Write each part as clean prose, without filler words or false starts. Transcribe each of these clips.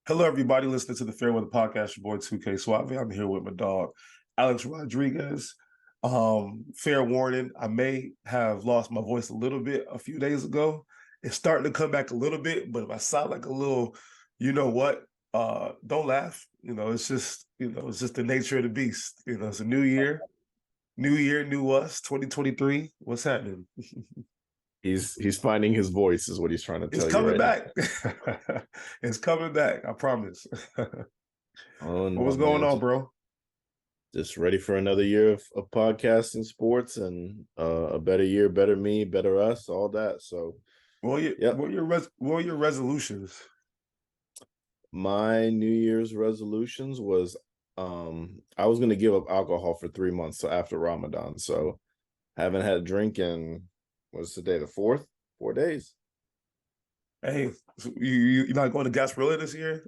Hello, everybody listening to the Fairweather Podcast. Your boy 2K Suave. I'm here with my dog, Alex Rodriguez. Fair warning, I may have lost my voice a little bit a few days ago. It's starting to come back a little bit, but if I sound like a little, you know what, don't laugh. It's just the nature of the beast. It's a new year, new us, 2023. What's happening? He's finding his voice is what he's trying to It's tell you coming right back. It's coming back. I promise. now. Oh What was no, going man. on, Just, bro? just ready for another year of podcasting sports and a better year, better me, better us, all that. So yep. What were your resolutions? My New Year's resolutions was I was gonna give up alcohol for 3 months so after Ramadan. So haven't had a drink in what's today, the fourth? 4 days. Hey, so you're not going to Gasparilla this year?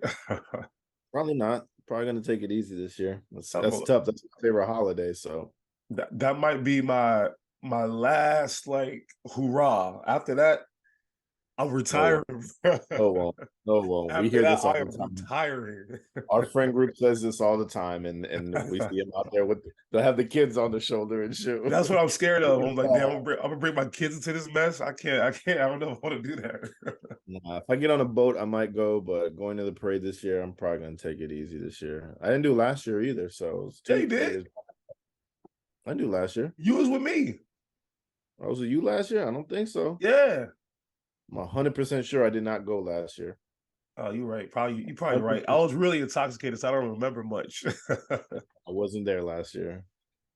Probably not. Probably gonna take it easy this year. That's Oh, tough. That's my favorite holiday. So that might be my last like hoorah. After that, I'm no. retiring. No one. No one. We After hear that, this all I the am time. retiring. Our friend group says this all the time, and we see them out there with they'll have the kids on the shoulder and shit. That's what I'm scared of. I'm like, damn, I'm gonna bring my kids into this mess. I don't know if I want to do that. Nah, if I get on a boat, I might go, but going to the parade this year, I'm probably gonna take it easy this year. I didn't do last year either, so it's Yeah, you two did. years. I didn't do last year. You was with me. I was with you last year. I don't think so. Yeah. I'm 100% sure I did not go last year. Oh, you're right. You're probably right. I 100%. was really intoxicated, so I don't remember much. I wasn't there last year.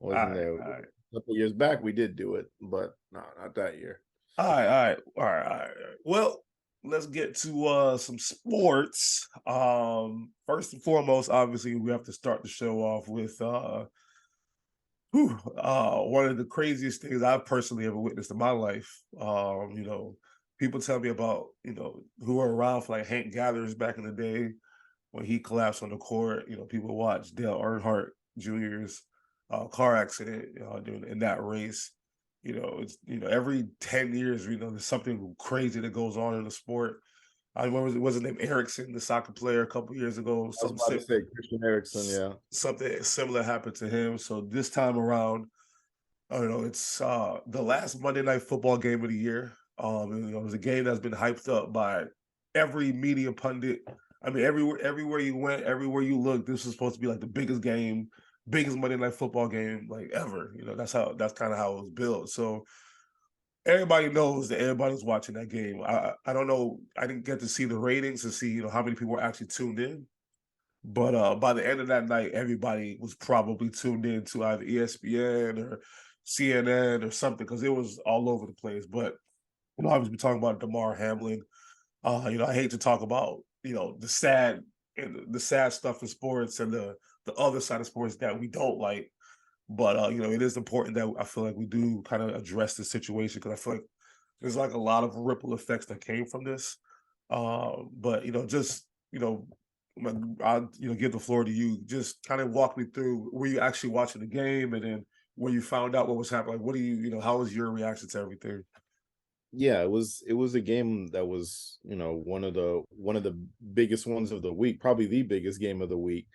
I All wasn't right, there. all right. A couple years back, we did do it, but no, not that year. All right. Well, let's get to some sports. First and foremost, obviously, we have to start the show off with one of the craziest things I've personally ever witnessed in my life. People tell me about, who were around for like Hank Gathers back in the day when he collapsed on the court. People watch Dale Earnhardt Jr.'s car accident in that race. It's every 10 years, there's something crazy that goes on in the sport. I remember it was his name Erickson, the soccer player, a couple years ago. I was about to say Christian Eriksen, yeah. Something similar happened to him. So this time around, I don't know. It's the last Monday Night Football game of the year. It was a game that's been hyped up by every media pundit. I mean, everywhere you went, everywhere you looked, this was supposed to be like the biggest game, biggest Monday Night Football game like ever. That's kind of how it was built. So everybody knows that everybody's watching that game. I don't know. I didn't get to see the ratings to see how many people were actually tuned in. But by the end of that night, everybody was probably tuned in to either ESPN or CNN or something because it was all over the place. But obviously, we're talking about Damar Hamlin. I hate to talk about the sad stuff in sports and the other side of sports that we don't like. But it is important that I feel like we do kind of address this situation because I feel like there's like a lot of ripple effects that came from this. But just I'll give the floor to you. Just kind of walk me through. Were you actually watching the game, and then when you found out what was happening? Like, what do how was your reaction to everything? Yeah, it was a game that was, one of the biggest ones of the week, probably the biggest game of the week.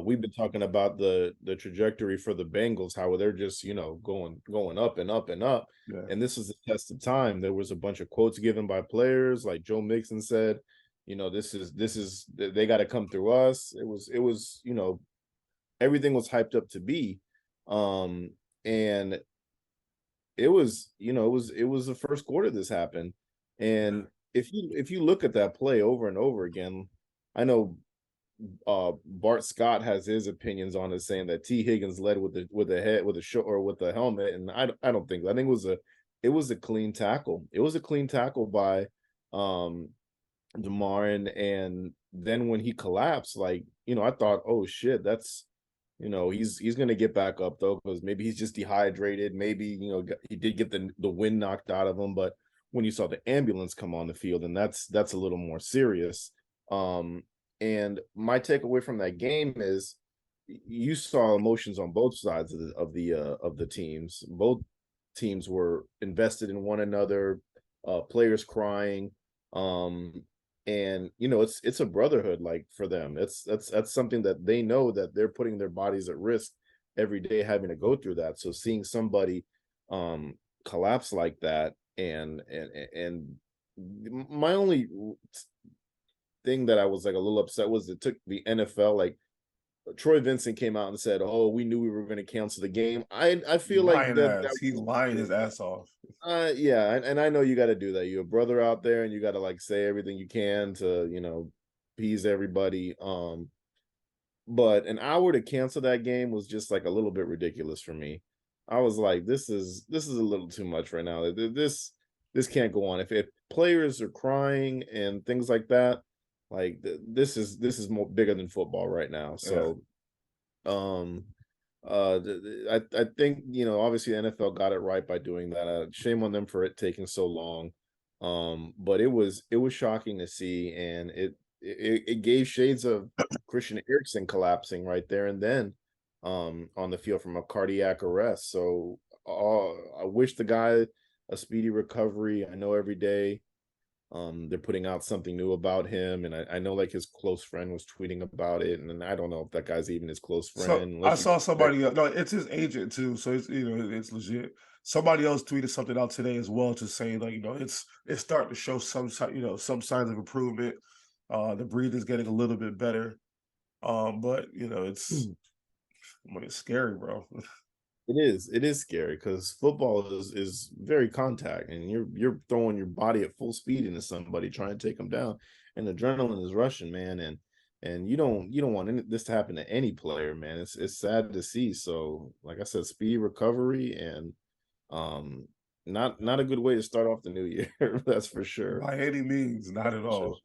We've been talking about the trajectory for the Bengals, how they're just, going up and up and up. Yeah. And this is a test of time. There was a bunch of quotes given by players, like Joe Mixon said, this is they got to come through us. It was, everything was hyped up to be. And it was the first quarter this happened. And if you look at that play over and over again, I know Bart Scott has his opinions on it, saying that T. Higgins led with the helmet, and I don't think. I think it was a clean tackle. It was a clean tackle by Damar, and then when he collapsed, I thought, oh shit, that's he's gonna get back up though, because maybe he's just dehydrated. Maybe he did get the wind knocked out of him, but when you saw the ambulance come on the field, and that's a little more serious. And my takeaway from that game is you saw emotions on both sides of the teams. Both teams were invested in one another. Players crying. And it's a brotherhood, like, for them. That's something that they know, that they're putting their bodies at risk every day, having to go through that. So seeing somebody um collapse like that, and my only thing that I was like a little upset was it took the NFL, like, Troy Vincent came out and said, "Oh, we knew we were going to cancel the game." I feel like Lying that ass. He's lying his ass off. yeah, and I know you got to do that. You're a brother out there, and you got to, like, say everything you can to, appease everybody. But an hour to cancel that game was just like a little bit ridiculous for me. I was like, this is a little too much right now. This can't go on. If players are crying and things like that, like, this is more bigger than football right now. Yeah. So um I think, obviously the NFL got it right by doing that. Shame on them for it taking so long. But it was shocking to see, and it gave shades of Christian Eriksen collapsing right there and then, on the field from a cardiac arrest. So I wish the guy a speedy recovery. I know every day they're putting out something new about him, and I know, like, his close friend was tweeting about it, and then I don't know if that guy's even his close So friend, I unless you saw somebody. No, it's his agent too. So it's it's legit. Somebody else tweeted something out today as well, just saying like it's starting to show some signs of improvement. The breathing's getting a little bit better. But it's scary, bro. it is scary because football is very contact, and you're throwing your body at full speed into somebody trying to take them down, and adrenaline is rushing, man, and you don't want this to happen to any player, man. It's sad to see. So, like I said, speedy recovery, and um not a good way to start off the new year. That's for sure. By any means, not at For sure. all.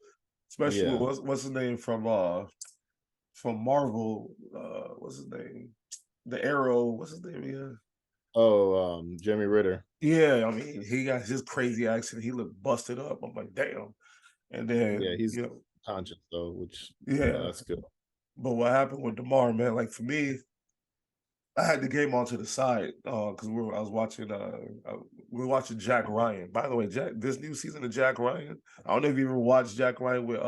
Especially with Yeah. what's his name from Marvel. What's his name? The Arrow. What's his name? Yeah. Oh, Jeremy Ritter. Yeah, I mean, he got his crazy accent. He looked busted up. I'm like, damn. And Yeah, then, he's conscious though, which, yeah. that's good. But what happened with Damar, man? Like for me, I had the game on to the side because I was watching. We were watching Jack Ryan. By the way, this new season of Jack Ryan. I don't know if you ever watched Jack Ryan with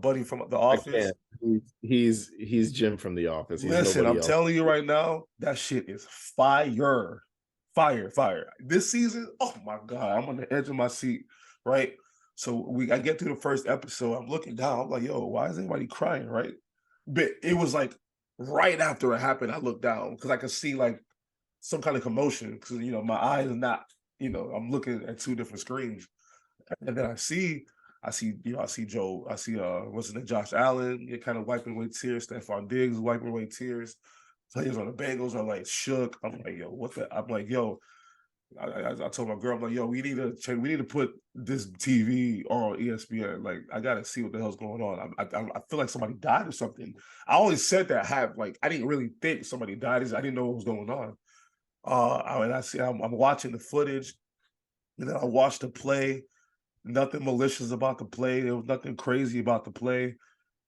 Buddy from The I Office. can't. He's Jim from The Office. He's Listen, nobody I'm else. telling you right now, that shit is fire. Fire, fire. This season, oh my God, I'm on the edge of my seat, right? So I get through the first episode, I'm looking down, I'm like, yo, why is anybody crying, right? But it was like right after it happened, I looked down because I could see like some kind of commotion because my eyes are not, I'm looking at two different screens. And then I see Joe, I see what's his name, Josh Allen, you're kind of wiping away tears, Stephon Diggs wiping away tears. Players on the Bengals are like shook. I'm like, yo, what the? I'm like, yo, I told my girl, I'm like, yo, we need to put this TV on ESPN. Like, I gotta see what the hell's going on. I feel like somebody died or something. I always said that I didn't really think somebody died. I didn't know what was going on. And I'm watching the footage, and then I watched the play. Nothing malicious about the play. There was nothing crazy about the play.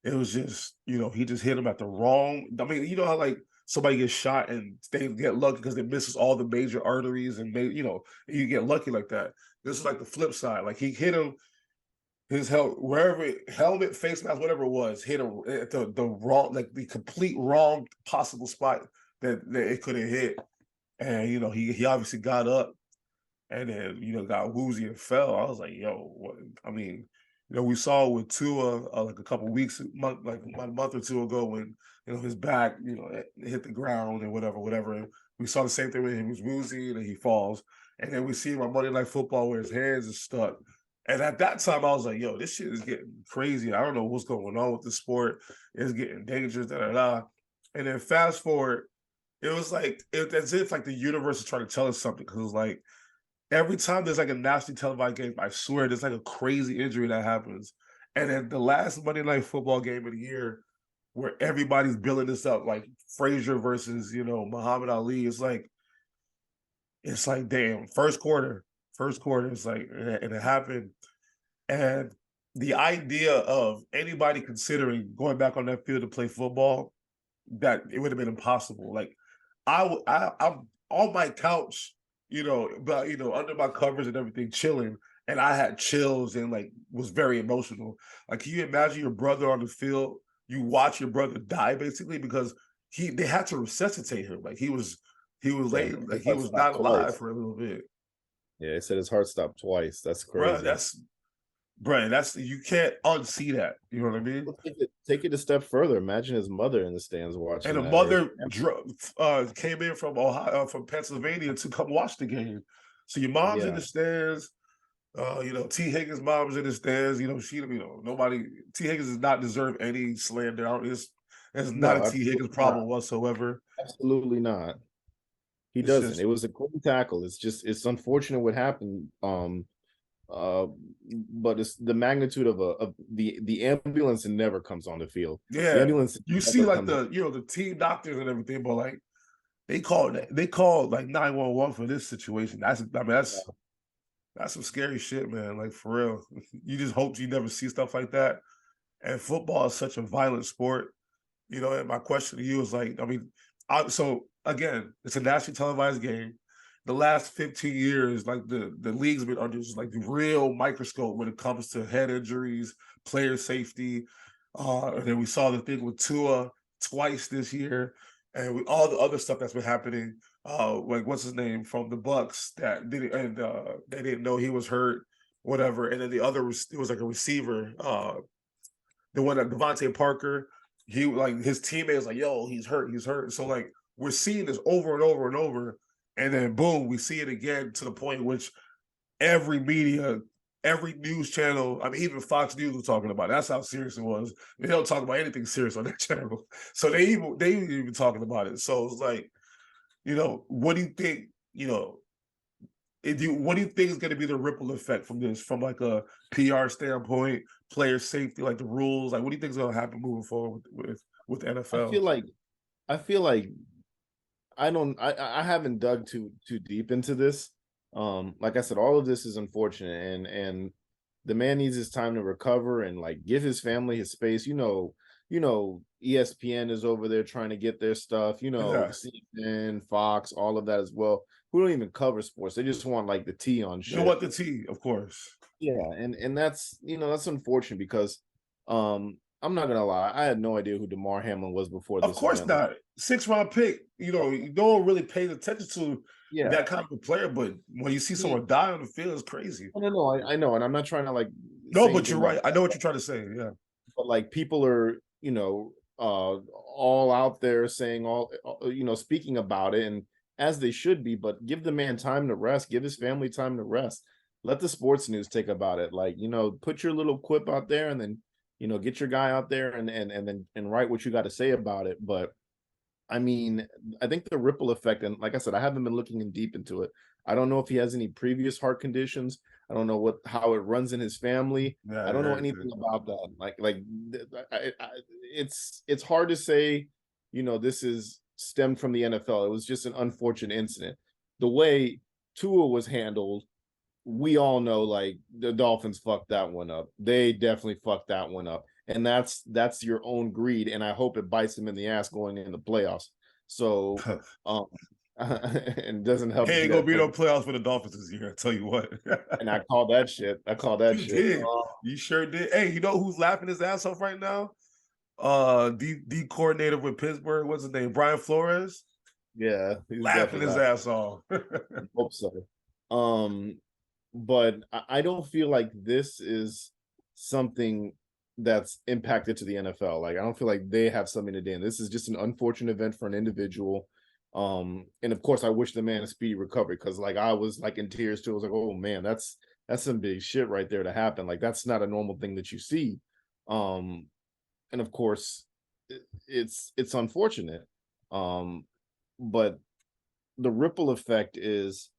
It was just, he just hit him at the wrong. I mean, you know how like somebody gets shot and they get lucky because they misses all the major arteries and you get lucky like that. This is like the flip side. Like he hit him, his helmet, face mask, whatever it was, hit him at the wrong, like the complete wrong possible spot that it could have hit. And he obviously got up and then got woozy and fell. I was like, yo, what? I mean, we saw with Tua like a couple weeks, like a month or two ago when his back, hit the ground and whatever. And we saw the same thing when he was woozy and then he falls. And then we see him on Monday Night Football where his hands are stuck. And at that time, I was like, yo, this shit is getting crazy. I don't know what's going on with the sport. It's getting dangerous, da da da. And then fast forward, it was like as if like the universe is trying to tell us something because it was like every time there's like a nationally televised game, I swear there's like a crazy injury that happens. And then the last Monday Night Football game of the year, where everybody's building this up, like Frazier versus Muhammad Ali, it's like damn, first quarter, it's like, and it happened. And the idea of anybody considering going back on that field to play football, that it would have been impossible. Like I'm on my couch, but under my covers and everything, chilling, and I had chills and like was very emotional. Like, can you imagine your brother on the field? You watch your brother die basically because they had to resuscitate him. Like he was Yeah, late, like his he heart was stopped not alive twice. for a little bit. Yeah, they said his heart stopped twice. That's Bruh, crazy. that's you can't unsee that. You know what I mean? Well, take it a step further. Imagine his mother in the stands And watching a that, or mother came in from Ohio, from Pennsylvania to come watch the game. So your mom's in yeah, the stands. T. Higgins' mom's in the stands. Nobody. T. Higgins does not deserve any slander. It's not a no, T. Higgins absolutely not. problem whatsoever. Absolutely not. He It's doesn't. just, It was a clean tackle. It's unfortunate what happened. Uh, but it's the magnitude of the ambulance never comes on the field. The yeah. ambulance You see, never like comes. the team doctors and everything, but like they called like 911 for this situation. That's some scary shit, man. Like for real. You just hope you never see stuff like that. And football is such a violent sport. And my question to you is like, I mean, so again, it's a nationally televised game. The last 15 years, like the league's been under just like the real microscope when it comes to head injuries, player safety. And then we saw the thing with Tua twice this year, and with all the other stuff that's been happening. Like what's his name from the Bucks that did it, and they didn't know he was hurt, whatever. And then the other it was like a receiver, the one that Devontae Parker, he like his teammates like, yo, he's hurt, he's hurt. So like we're seeing this over and over and over, and then boom, we see it again to the point in which every media, every news channel, I mean, even Fox News was talking about it. That's how serious it was. They don't talk about anything serious on that channel. So they even talking about it. So it's like, what do you think, what do you think is going to be the ripple effect from this, from like a PR standpoint, player safety, like the rules? Like, what do you think is going to happen moving forward with I NFL? feel like I feel like I don't I haven't dug too deep into this. Like I said, all of this is unfortunate, and the man needs his time to recover and like give his family his space. ESPN is over there trying to get their stuff, Yeah, CNN, Fox, all of that as well. Who don't even cover sports. They just want like the tea on they shit. want the T, of course. Yeah, and that's unfortunate because I'm not gonna lie, I had no idea who Damar Hamlin was before Of this course event. not. 6 round pick. No one really pays attention to Yeah, that kind of a player, but when you see he someone die on the field, it's crazy. no, I know, and I'm not trying to like No, say but anything you're about right. I know what you're trying to say. Yeah. but like people are all out there saying speaking about it, and as they should be, but give the man time to rest, give his family time to rest, let the sports news take about it, like put your little quip out there, and then get your guy out there and then write what you got to say about it. But I mean, I think the ripple effect, and like I said, I haven't been looking in deep into it. I don't know if he has any previous heart conditions. I don't know how it runs in his family. Yeah, I don't know yeah, anything about that. It's hard to say. This is stemmed from the NFL. It was just an unfortunate incident. The way Tua was handled, we all know like the Dolphins fucked that one up. They definitely fucked that one up. And that's your own greed. And I hope it bites them in the ass going in the playoffs. So yeah. and doesn't help He to see ain't gonna that be no play. playoffs for the Dolphins this year. I tell you what. And I call that shit. I call that You shit. did. You sure did. Hey, you know who's laughing his ass off right now? D coordinator with Pittsburgh. What's his name? Brian Flores. Yeah, he's Laughing definitely his laughing. ass off. I hope so. But I don't feel like this is something that's impacted to the NFL. Like I don't feel like they have something to do. This is just an unfortunate event for an individual. And of course I wish the man a speedy recovery, because like I was like in tears too. I was like, oh man, that's some big shit right there to happen. Like that's not a normal thing that you see. Um, and of course it's unfortunate. Um, but the ripple effect is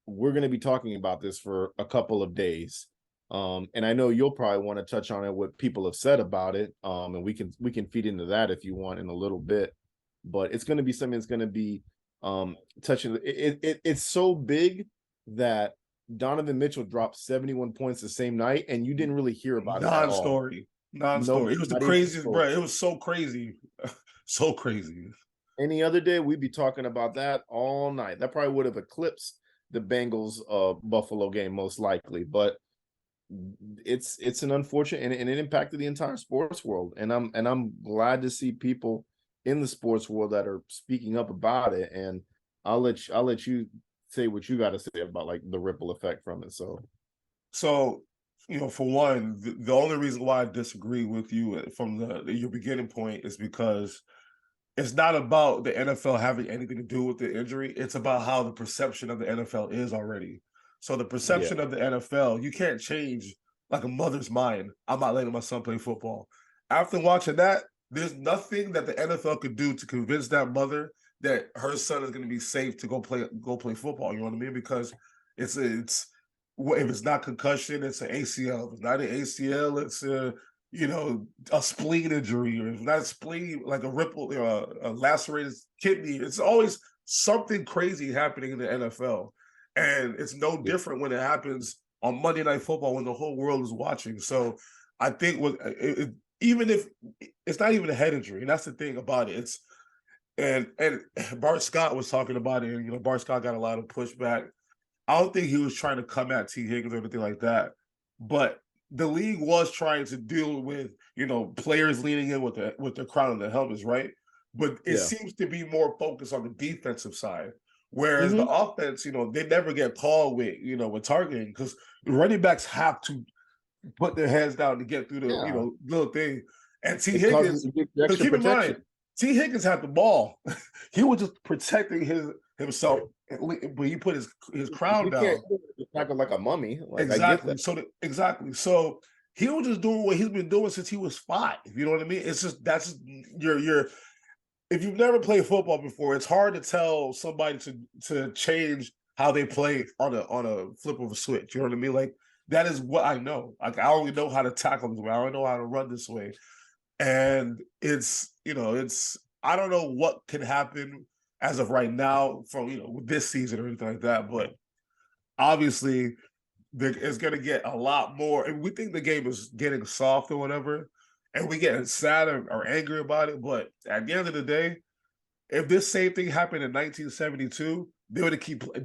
we're going to be talking about this for a couple of days. And I know you'll probably want to touch on it, what people have said about it. And we can feed into that if you want in a little bit, but it's going to be something that's going to be touching. It's so big that Donovan Mitchell dropped 71 points the same night, and you didn't really hear about it at all. Non-story. Nope, Non-story. It was the not even craziest, close. bro. It was so crazy. So crazy. Any other day, we'd be talking about that all night. That probably would have eclipsed the Bengals Buffalo game most likely, but it's an unfortunate, and it impacted the entire sports world. And I'm glad to see people in the sports world that are speaking up about it. And I'll let you say what you got to say about like the ripple effect from it. So, for one, the only reason why I disagree with you from your beginning point is because it's not about the NFL having anything to do with the injury. It's about how the perception of the NFL is already. So the Yeah, perception of the NFL, you can't change like a mother's mind. I'm not letting my son play football. After watching that, there's nothing that the NFL could do to convince that mother that her son is going to be safe to go play football. You know what I mean? Because it's if it's not concussion, it's an ACL. If it's not an ACL, it's a spleen injury, or if not a spleen, like a ripple, a lacerated kidney. It's always something crazy happening in the NFL. And it's no different when it happens on Monday Night Football when the whole world is watching. So I think even if it's not even a head injury, and that's the thing about it. And Bart Scott was talking about it, and Bart Scott got a lot of pushback. I don't think he was trying to come at T. Higgins or anything like that, but the league was trying to deal with players leaning in with the crown and the helmets, right? But it yeah. seems to be more focused on the defensive side, whereas the Mm-hmm. offense, they never get called with targeting, because running backs have to put their hands down to get through the Yeah, little thing. And T. it causes Higgins, you because extra keep in mind, protection. T. Higgins had the ball. He was just protecting himself, but he put his crown You can't down. tackle like a mummy. Like I get Exactly. that. So he was just doing what he's been doing since he was 5. You know what I mean? It's just your if you've never played football before, it's hard to tell somebody to change how they play on a flip of a switch. You know what I mean? Like, that is what I know. Like, I only know how to tackle this way. I don't know how to run this way. And it's I don't know what can happen as of right now from with this season or anything like that, but obviously it's going to get a lot more. And we think the game is getting soft or whatever, and we get sad or angry about it. But at the end of the day, if this same thing happened in 1972, they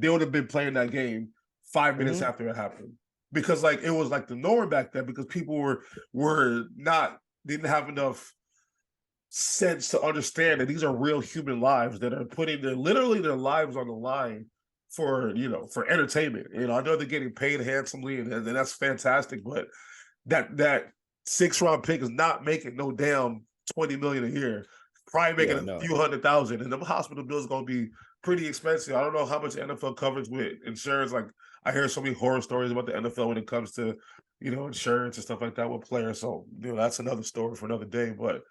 would have been playing that game 5 minutes Mm-hmm. after it happened, because like it was like the norm back then, because people were not didn't have enough sense to understand that these are real human lives that are putting literally their lives on the line for entertainment. I know they're getting paid handsomely, and that's fantastic, but that 6th-round pick is not making no damn 20 million a year. Probably making Yeah, a no. few $100,000, and the hospital bills going to be pretty expensive. I don't know how much NFL covers with insurance. Like, I hear so many horror stories about the NFL when it comes to insurance and stuff like that with players. So that's another story for another day. But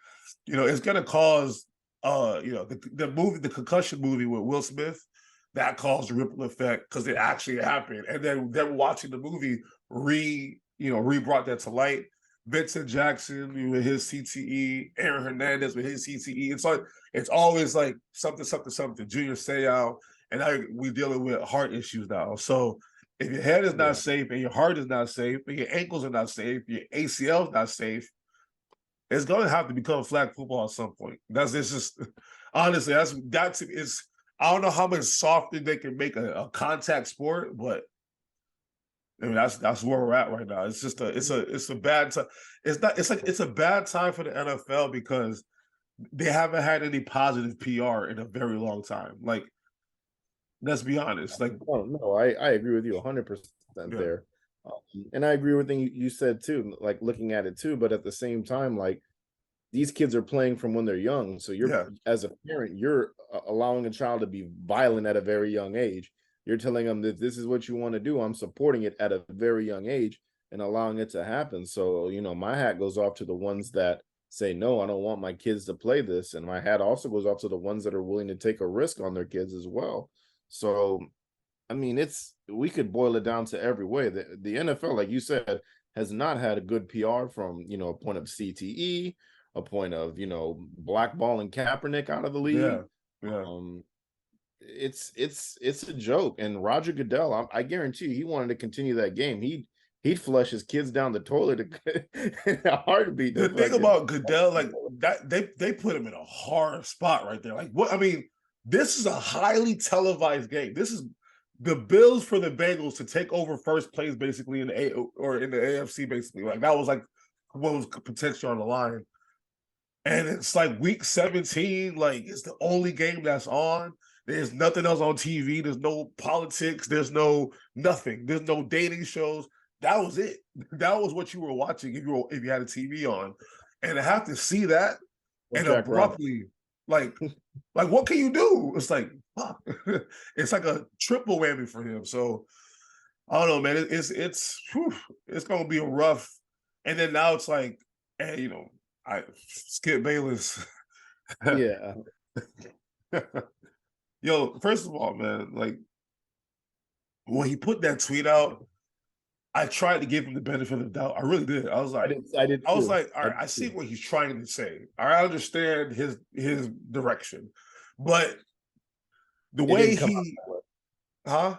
it's going to cause the concussion movie with Will Smith, that caused a ripple effect because it actually happened. And then them watching the movie re-brought that to light. Vincent Jackson with his CTE, Aaron Hernandez with his CTE. It's always like something, something, something. Junior Seau, and now we're dealing with heart issues now. So if your head is not Yeah. safe, and your heart is not safe, and your ankles are not safe, your ACL is not safe, it's going to have to become flag football at some point. It's just honestly, it's. I don't know how much softer they can make a contact sport, but I mean that's where we're at right now. It's just it's a bad time. It's a bad time for the NFL because they haven't had any positive PR in a very long time. Like, let's be honest. Like, Oh no, I agree with you 100% yeah, there. And I agree with thing you said too, like looking at it too, but at the same time, like these kids are playing from when they're young. So you're, yeah, as a parent, you're allowing a child to be violent at a very young age. You're telling them that this is what you want to do. I'm supporting it at a very young age and allowing it to happen. So, my hat goes off to the ones that say, no, I don't want my kids to play this. And my hat also goes off to the ones that are willing to take a risk on their kids as well. So, I mean, we could boil it down to every way. The NFL, like you said, has not had a good PR from, a point of CTE, a point of, blackballing Kaepernick out of the yeah, league. yeah. It's a joke. And Roger Goodell, I guarantee you, he wanted to continue that game. He'd flush his kids down the toilet in a heartbeat. The To thing fucking, about Goodell, like that, they put him in a hard spot right there. Like, what I mean, this is a highly televised game. the Bills for the Bengals to take over first place basically in the in the AFC basically. Like that was like what was potential on the line. And it's like week 17, like it's the only game that's on. There's nothing else on TV. There's no politics. There's no nothing. There's no dating shows. That was it. That was what you were watching if you had a TV on. And to have to see that and Jack Rabbit. abruptly, like what can you do? It's like, fuck. It's like a triple whammy for him. So I don't know, man. It's gonna be a rough. And then now it's like, hey, I Skip Bayless. Yeah. Yo, first of all, man, like when he put that tweet out, I tried to give him the benefit of the doubt. I really did. I was like, I was like, all right, I see what he's trying to say. I understand his direction, but the way the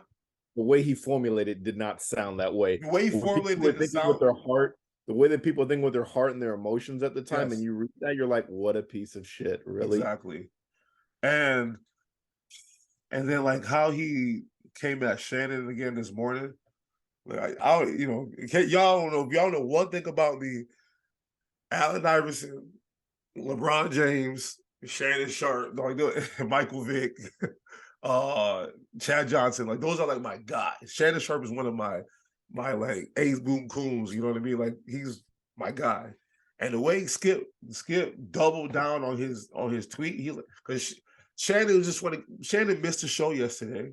way he formulated did not sound that way. The way he formulated didn't sound with their heart. The way that people think with their heart and their emotions at the time, yes. And you read that, you're like, what a piece of shit, really. Exactly. And then like how he came at Shannon again this morning. Like y'all don't know if y'all know one thing about me. Allen Iverson, LeBron James, Shannon Sharpe, like Michael Vick, Chad Johnson, like those are like my guys. Shannon Sharpe is one of my like Ace Boom Coons, you know what I mean? Like he's my guy. And the way Skip doubled down on his tweet, because Shannon missed the show yesterday,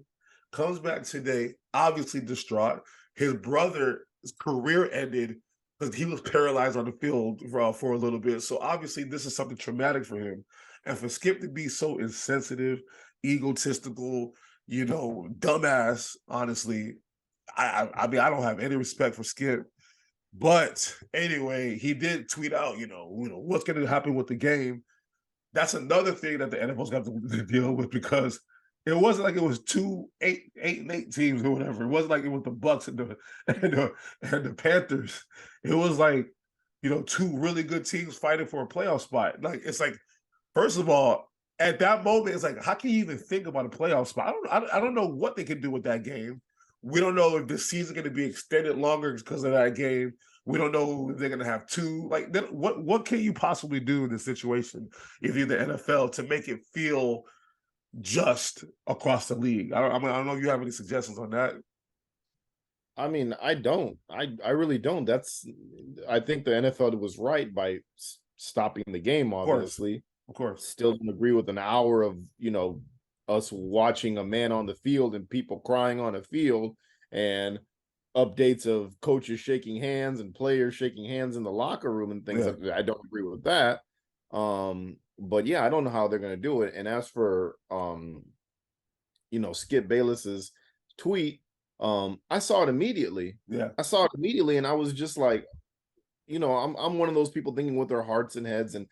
comes back today, obviously distraught. His brother's career ended because he was paralyzed on the field for a little bit. So obviously this is something traumatic for him. And for Skip to be so insensitive, egotistical, dumbass, honestly, I mean, I don't have any respect for Skip. But anyway, he did tweet out, what's going to happen with the game. That's another thing that the NFL's got to deal with, because it wasn't like it was 8-8 teams or whatever. It wasn't like it was the Bucks and the Panthers. It was like, two really good teams fighting for a playoff spot. Like, it's like, first of all, at that moment, it's like, how can you even think about a playoff spot? I don't know what they can do with that game. We don't know if the season's going to be extended longer because of that game. We don't know if they're going to have two. Like, what can you possibly do in this situation if you're the NFL to make it feel just across the league? I don't know if you have any suggestions on that. I mean, I don't. I really don't. I think the NFL was right by stopping the game, obviously. Of course. Still don't agree with an hour of, us watching a man on the field and people crying on a field and updates of coaches shaking hands and players shaking hands in the locker room and things like that. I don't agree with that. But yeah, I don't know how they're going to do it. And as for, Skip Bayless's tweet, I saw it immediately. Yeah. I saw it immediately. And I was just like, I'm one of those people thinking with their hearts and heads. And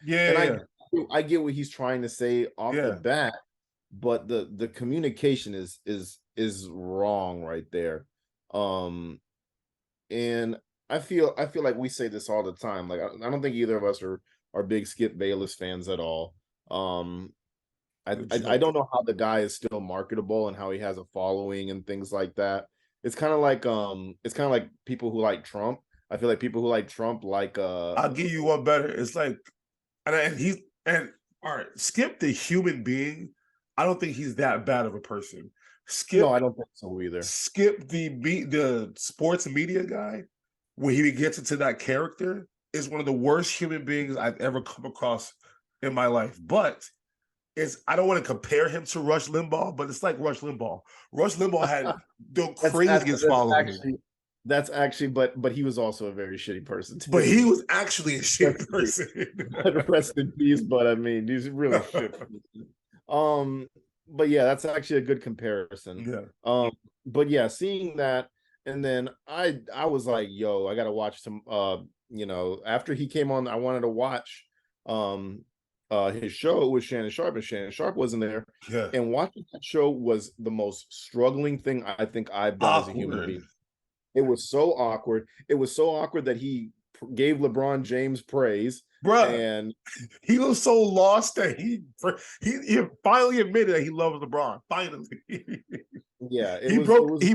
I get what he's trying to say off the bat. But the communication is wrong right there. And I feel like we say this all the time. Like I don't think either of us are big Skip Bayless fans at all. I don't know how the guy is still marketable and how he has a following and things like that. It's kind of like people who like Trump. I feel like people who like Trump I'll give you one better. It's like and all right, Skip the human being, I don't think he's that bad of a person. Skip, no, I don't think so either. Skip the sports media guy, when he gets into that character, is one of the worst human beings I've ever come across in my life. But I don't want to compare him to Rush Limbaugh, but it's like Rush Limbaugh. Rush Limbaugh had the craziest following. That's actually, but he was also a very shitty person too. But he was actually a shitty person. Rest in peace. But I mean, he's really shit. But yeah, that's actually a good comparison. Yeah. But yeah, seeing that, and then I was like, yo, I gotta watch some. After he came on, I wanted to watch his show with Shannon Sharpe, and Shannon Sharpe wasn't there. Yeah. And watching that show was the most struggling thing I think I've done as a human being. It was so awkward. It was so awkward that he gave LeBron James praise. Bruh, and he was so lost that he finally admitted that he loves LeBron. Finally. Yeah, He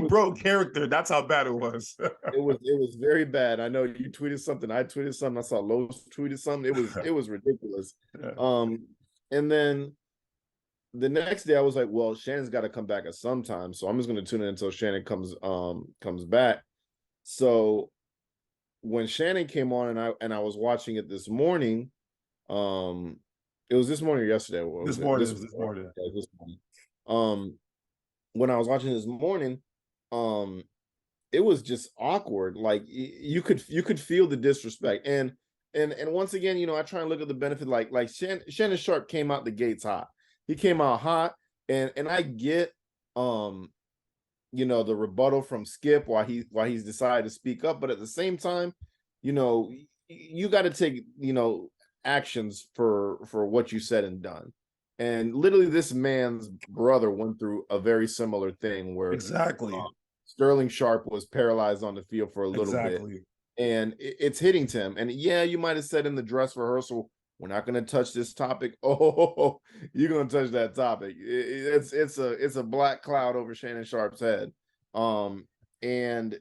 broke character. That's how bad it was. it was very bad. I know you tweeted something, I tweeted something, I saw Lowe's tweeted something. It was ridiculous. Yeah. And then the next day I was like, well, Shannon's got to come back at some time, so I'm just going to tune in until Shannon comes back. So when Shannon came on and I was watching it this morning, it was this morning or yesterday. What This was it? morning. This morning. Yeah, this morning. When I was watching this morning, it was just awkward. Like you could feel the disrespect. And once again, I try and look at the benefit. Like Shannon Sharpe came out the gates hot. He came out hot, and I get the rebuttal from Skip why he's decided to speak up, but at the same time, you got to take actions for what you said and done. And literally, this man's brother went through a very similar thing where Exactly. Sterling Sharpe was paralyzed on the field for a little bit, and it's hitting to him. And yeah, you might have said in the dress rehearsal, we're not going to touch this topic. Oh, you're going to touch that topic. It's a black cloud over Shannon Sharpe's head. And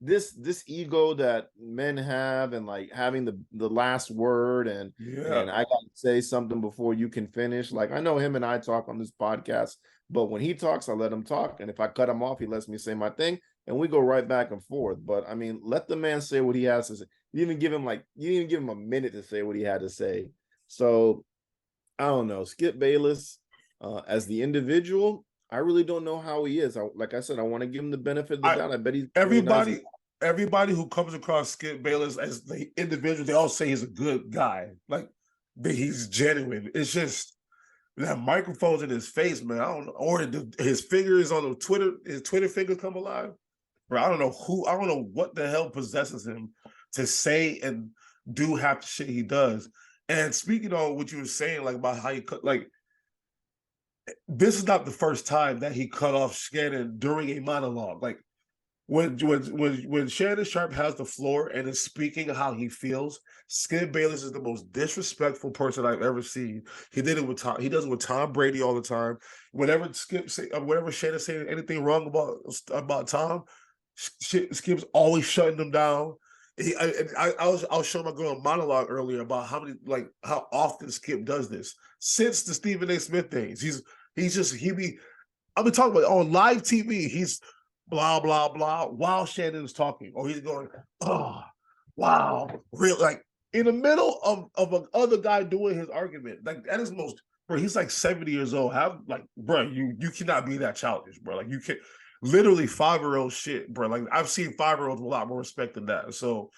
this ego that men have, and like having the last word, and I got to say something before you can finish. Like, I know him and I talk on this podcast, but when he talks, I let him talk, and if I cut him off, he lets me say my thing, and we go right back and forth. But I mean, let the man say what he has to say. You didn't even give him a minute to say what he had to say. So I don't know. Skip Bayless, as the individual, I really don't know how he is. Like I said, I want to give him the benefit of the doubt. I bet he's everybody. Nice. Everybody who comes across Skip Bayless as the individual, they all say he's a good guy. Like, he's genuine. It's just that microphone's in his face, man. I don't know. Or his fingers on his Twitter fingers come alive. Bro, I don't know what the hell possesses him to say and do half the shit he does. And speaking on what you were saying, like about how he cut, like, this is not the first time that he cut off Shannon during a monologue. Like, when Shannon Sharpe has the floor and is speaking how he feels, Skip Bayless is the most disrespectful person I've ever seen. He did it with Tom. He does it with Tom Brady all the time. Whenever Shannon saying anything wrong about Tom, Skip's always shutting them down. I was showing my girl a monologue earlier about how often Skip does this since the Stephen A. Smith things. I've been talking about on live TV. He's blah blah blah while Shannon is talking, or he's going, oh wow, real, like in the middle of another guy doing his argument. Like, that is bro. He's like 70 years old. Bro, you cannot be that childish, bro. Like, you can't. Literally 5-year-old shit, bro. Like, I've seen 5-year-olds with a lot more respect than that. So,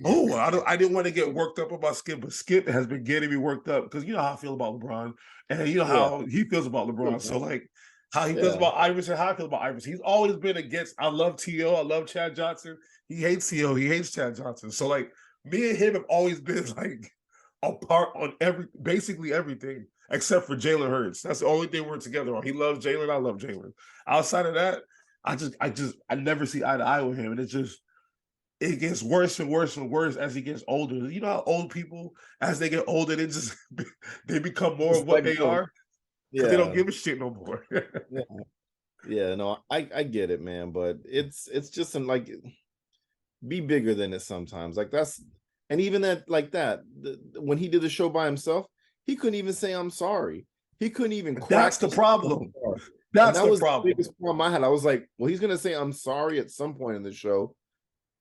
I didn't want to get worked up about Skip, but Skip has been getting me worked up because you know how I feel about LeBron, and you know how he feels about LeBron. So, like, how he feels about Iverson, how I feel about Iverson. He's always been against. I love T.O. I love Chad Johnson. He hates T.O. He hates Chad Johnson. So, like, me and him have always been like apart on basically everything except for Jalen Hurts. That's the only thing we're together on. He loves Jalen. I love Jalen. Outside of that, I never see eye to eye with him, and it gets worse and worse and worse as he gets older. You know how old people, as they get older, they become more of what they are. Yeah, they don't give a shit no more. No, I get it, man, but it's just like, be bigger than it sometimes. Like, and even that, like that, when he did the show by himself, he couldn't even say I'm sorry. He couldn't even. That's the problem. That was the biggest problem I had. I was like, well, he's gonna say I'm sorry at some point in the show,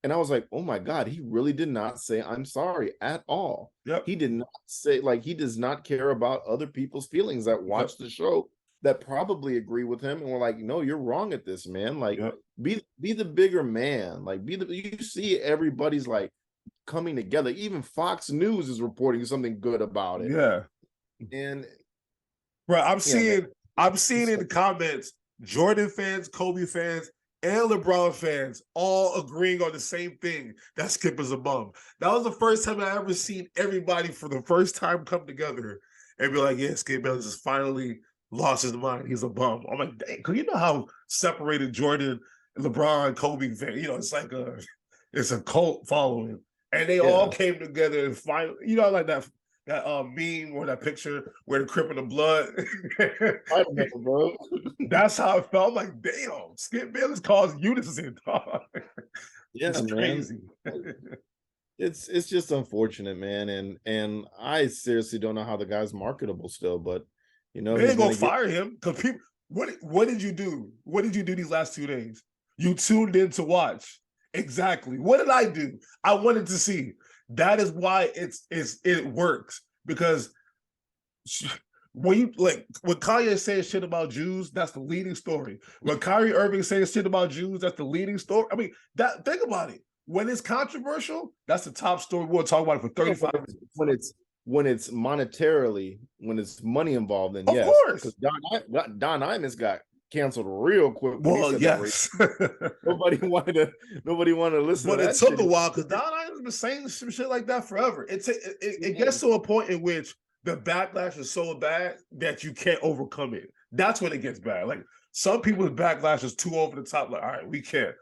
and I was like, oh my god, he really did not say I'm sorry at all. Yep. He did not say, like, he does not care about other people's feelings that watch the show that probably agree with him and were like, no, you're wrong at this, man. Like, be the bigger man. Like, you see everybody's like coming together. Even Fox News is reporting something good about it. Yeah. And I'm seeing in the comments Jordan fans, Kobe fans, and LeBron fans all agreeing on the same thing, that Skip is a bum. That was the first time I ever seen everybody for the first time come together and be like, yeah, Skip Bayless has finally lost his mind. He's a bum. I'm like, dang, because you know how separated Jordan, LeBron, Kobe fans, it's like it's a cult following. And they all came together and finally, like that. that meme or that picture where the crip in the blood. I remember, bro. That's how it felt. I'm like, damn, Skip Bayless caused unison, dog. Yeah, It's man. crazy. It's just unfortunate, man. And I seriously don't know how the guy's marketable still, but They he's ain't gonna gonna get. fire him because people. What did you do? What did you do these last 2 days? You tuned in to watch. Exactly. What did I do? I wanted to see. That is why it works because when you like when Kanye says shit about Jews, that's the leading story. When Kyrie Irving says shit about Jews, that's the leading story. I mean, that think about it. When it's controversial, that's the top story. We'll talk about it for 35 minutes. When it's monetarily, when it's money involved, then Of yes, course. because Don Imus got canceled real quick when he Well, said yes. that. Nobody wanted to listen But to it that took shit. a while because Don Imus been saying some shit like that forever. It gets to a point in which the backlash is so bad that you can't overcome it. That's when it gets bad. Like some people's backlash is too over the top. Like, all right, we can't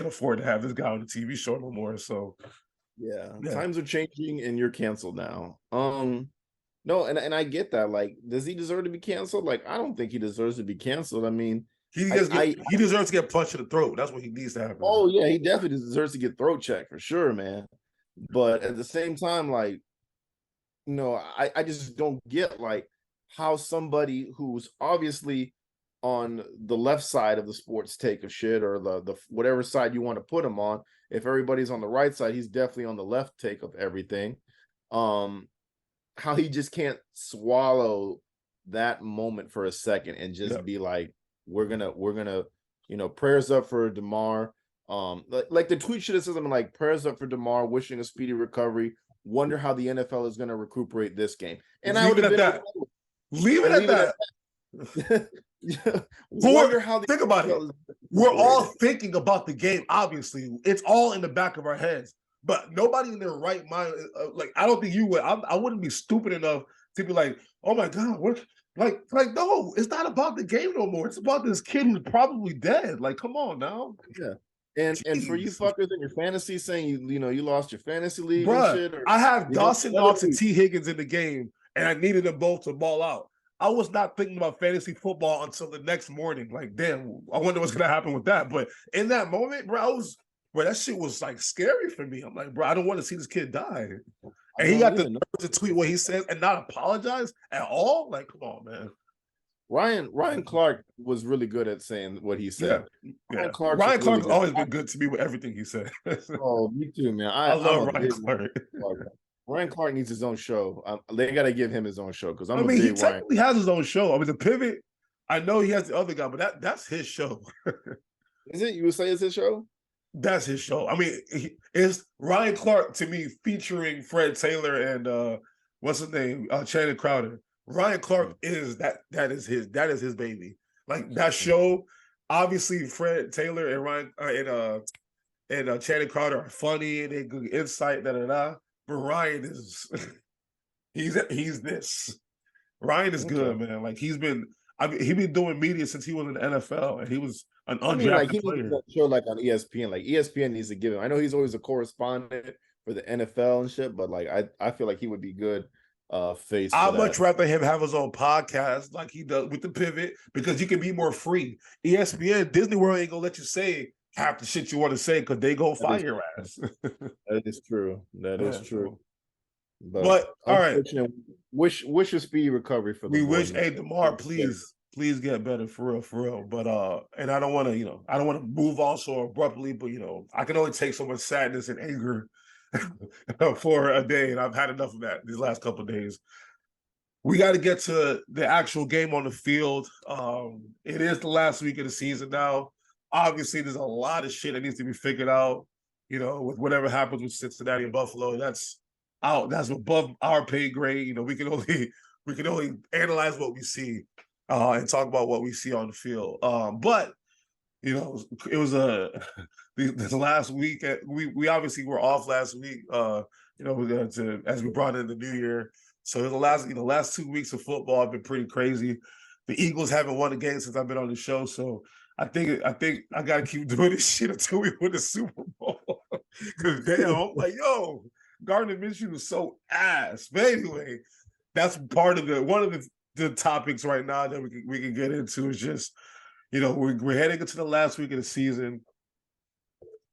afford to have this guy on the TV show no more. So Yeah, yeah, times are changing and you're canceled now. No, and I get that. Like, does he deserve to be canceled? Like, I don't think he deserves to be canceled. I mean, he deserves to get punched in the throat. That's what he needs to happen. oh yeah, he definitely deserves to get throat checked for sure, man. But at the same time, like, I just don't get like how somebody who's obviously on the left side of the sports take of shit, or the whatever side you want to put him on. If everybody's on the right side, he's definitely on the left take of everything. How he just can't swallow that moment for a second and just be like, we're gonna prayers up for Damar. Like the tweet should have said something like, prayers up for Damar, wishing a speedy recovery, wonder how the NFL is going to recuperate this game. And I would have been that. Leave it at that. Wonder how the think about it. We're all thinking about the game. Obviously, it's all in the back of our heads. But nobody in their right mind, like I don't think you would. I wouldn't be stupid enough to be like, "Oh my god, what?" Like no, it's not about the game no more. It's about this kid who's probably dead. Like, come on now. Yeah. And for you fuckers in your fantasy saying you lost your fantasy league Bruh, and shit. I have Dawson Knox and T. Higgins in the game, and I needed them both to ball out. I was not thinking about fantasy football until the next morning. Like, damn, I wonder what's gonna happen with that. But in that moment, bro, that shit was like scary for me. I'm like, bro, I don't want to see this kid die. And he got the nerve to tweet what he says and not apologize at all. Like, come on, man. Ryan Clark was really good at saying what he said. Yeah. Ryan Clark's always been good to me with everything he said. Oh, me too, man. I love Ryan Clark. Ryan Clark needs his own show. They got to give him his own show because he technically has his own show. I mean, the Pivot, I know he has the other guy, but that's his show. Is it? You would say it's his show? That's his show. I mean, it's Ryan Clark to me featuring Fred Taylor and what's his name? Shannon Crowder. Ryan Clark is that is his baby. Like that show, obviously Fred Taylor and Ryan and Shannon Crowder are funny and they good insight, But Ryan is he's this. Ryan is good, man. Like he's been doing media since he was in the NFL and he was an undrafted player. Needs a show like on ESPN. Like ESPN needs to give him. I know he's always a correspondent for the NFL and shit, but like I feel like he would be good face. I'd much rather him have his own podcast like he does with the Pivot because you can be more free. ESPN, Disney World ain't gonna let you say half the shit you want to say because they go fire your ass. That is true. That is true. But all right, wish a speedy recovery for the we wish. Hey, Damar, please get better for real. But and I don't want to move on so abruptly, but I can only take so much sadness and anger for a day, and I've had enough of that these last couple of days. We got to get to the actual game on the field. It is the last week of the season now. Obviously, there's a lot of shit that needs to be figured out. With whatever happens with Cincinnati and Buffalo, that's above our pay grade. We can only analyze what we see and talk about what we see on the field. But it was this last week. We obviously were off last week. As we brought in the new year. So the last 2 weeks of football have been pretty crazy. The Eagles haven't won a game since I've been on the show. So I think I got to keep doing this shit until we win the Super Bowl. Because damn, I'm like, yo, Gardner Minshew was so ass. But anyway, that's part of one of the topics right now that we can get into is just, we're heading into the last week of the season,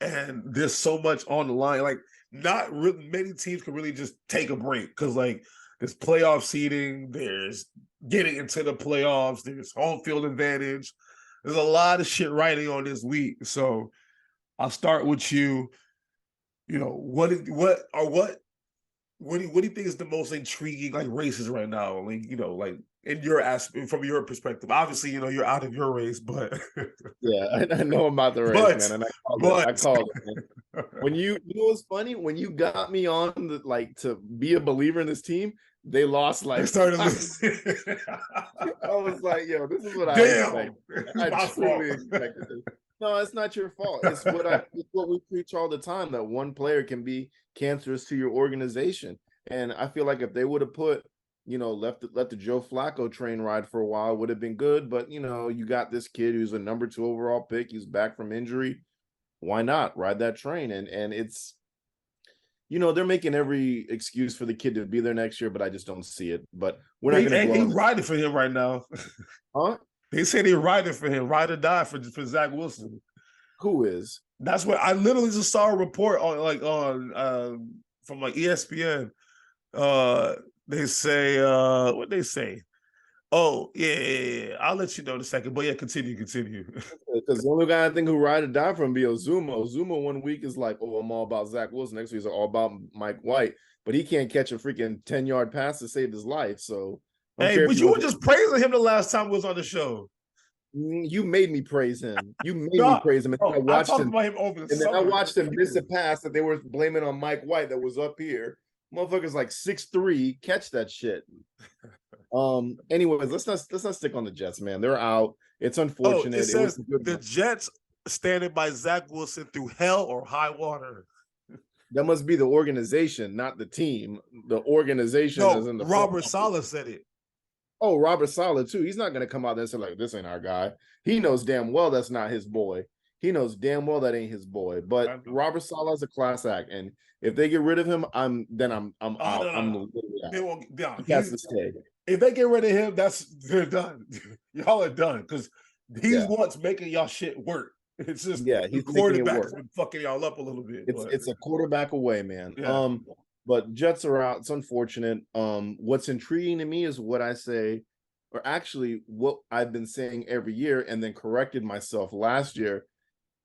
and there's so much on the line. Like, not really many teams can really just take a break because, like, there's playoff seeding, there's getting into the playoffs, there's home field advantage. There's a lot of shit riding on this week. So I'll start with you. What do you think is the most intriguing like races right now? Like, like in your aspect, from your perspective. Obviously, you're out of your race, but yeah, I know about the race, man, and I called it. Man. When you know what's funny? When you got me on to be a believer in this team, they lost like. They started losing. I was like, yo, this is what I expect. I truly expected this. No, it's not your fault. It's what we preach all the time, that one player can be cancerous to your organization. And I feel like if they would have put, let the Joe Flacco train ride for a while, would have been good. But you got this kid who's a number 2 overall pick. He's back from injury. Why not ride that train? And it's, they're making every excuse for the kid to be there next year, but I just don't see it. But we're not going to. He's riding for him right now. Huh? They say they're riding for him, ride or die for Zach Wilson. Who is? That's what I literally just saw a report from like ESPN. They say what they say. Oh yeah. I'll let you know in a second. But yeah, continue. Because the only guy I think who ride or die for him be Ozuma. Ozuma 1 week is like, oh, I'm all about Zach Wilson. Next week is all about Mike White. But he can't catch a freaking 10-yard pass to save his life. So. Hey, but you were just praising him the last time we was on the show. You made me praise him. You made me praise him. And I watched him over the and summer. then I watched him miss a pass that they were blaming on Mike White that was up here. Motherfucker's like 6'3", catch that shit. Anyways, let's not stick on the Jets, man. They're out. It's unfortunate. It says the Jets standing by Zach Wilson through hell or high water. That must be the organization, not the team. The organization is in the Robert Saleh said it. Oh, Robert Saleh too. He's not going to come out there and say like, this ain't our guy. He knows damn well that's not his boy. He knows damn well that ain't his boy. But Robert Saleh is a class act, and if they get rid of him, I'm out. They won't. He has to stay. If they get rid of him, they're done. Y'all are done because he's what's making y'all shit work. It's just he's quarterback's been fucking y'all up a little bit. It's a quarterback away, man. Yeah. But Jets are out. It's unfortunate. What's intriguing to me is what I say, or actually what I've been saying every year and then corrected myself last year.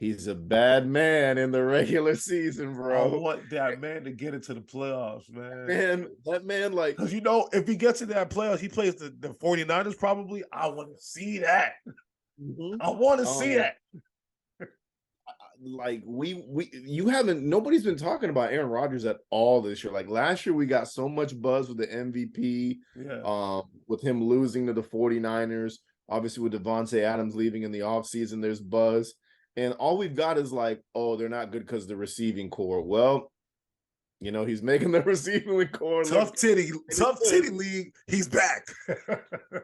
He's a bad man in the regular season, bro. I want that man to get into the playoffs, man. Man, that man, like... Because, if he gets into that playoffs, he plays the 49ers probably. I want to see that. Mm-hmm. I want to see that. Like nobody's been talking about Aaron Rodgers at all this year. Like last year we got so much buzz with the MVP, with him losing to the 49ers, obviously with Devontae Adams leaving in the offseason, there's buzz. And all we've got is like, oh, they're not good because the receiving core. Well, he's making the receiving core tough titty league. He's back.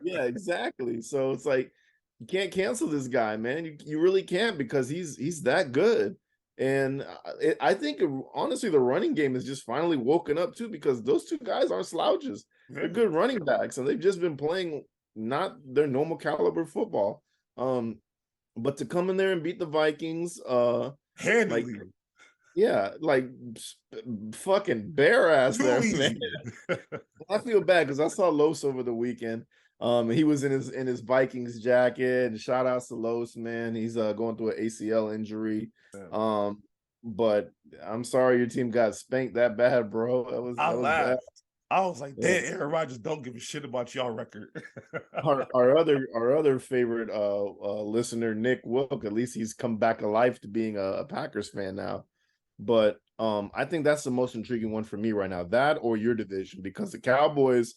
Yeah, exactly. So it's like, you can't cancel this guy, man. You really can't, because he's that good. And I think, honestly, the running game is just finally woken up, too, because those two guys aren't slouches. They're good running backs, and they've just been playing not their normal caliber football. But to come in there and beat the Vikings, handily. Like fucking bare ass there, man. I feel bad because I saw Los over the weekend. He was in his Vikings jacket, and shout outs to Los, man. He's going through an ACL injury. But I'm sorry your team got spanked that bad, bro. I laughed. Bad. I was like, damn, Aaron Rodgers don't give a shit about y'all record. our other favorite listener, Nick Wilk, at least he's come back alive to being a Packers fan now. But I think that's the most intriguing one for me right now. That or your division, because the Cowboys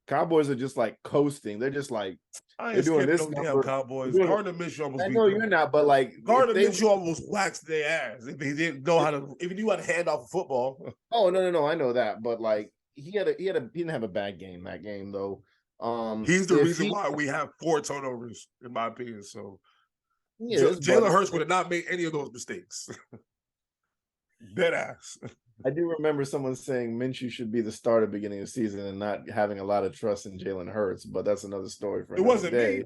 are just like coasting. They're just like, they're doing this. No damn Cowboys. Gardner Minshew almost. I know you're not, but like Gardner Minshew almost waxed their ass if he didn't know how to. If he knew how to hand off a football. Oh no, I know that, but like he didn't have a bad game that game though. He's the reason why we have 4 turnovers, in my opinion. So Jalen Hurts would have not made any of those mistakes. Dead ass. I do remember someone saying Minshew should be the starter beginning of the season and not having a lot of trust in Jalen Hurts, but that's another story for It another wasn't me. day.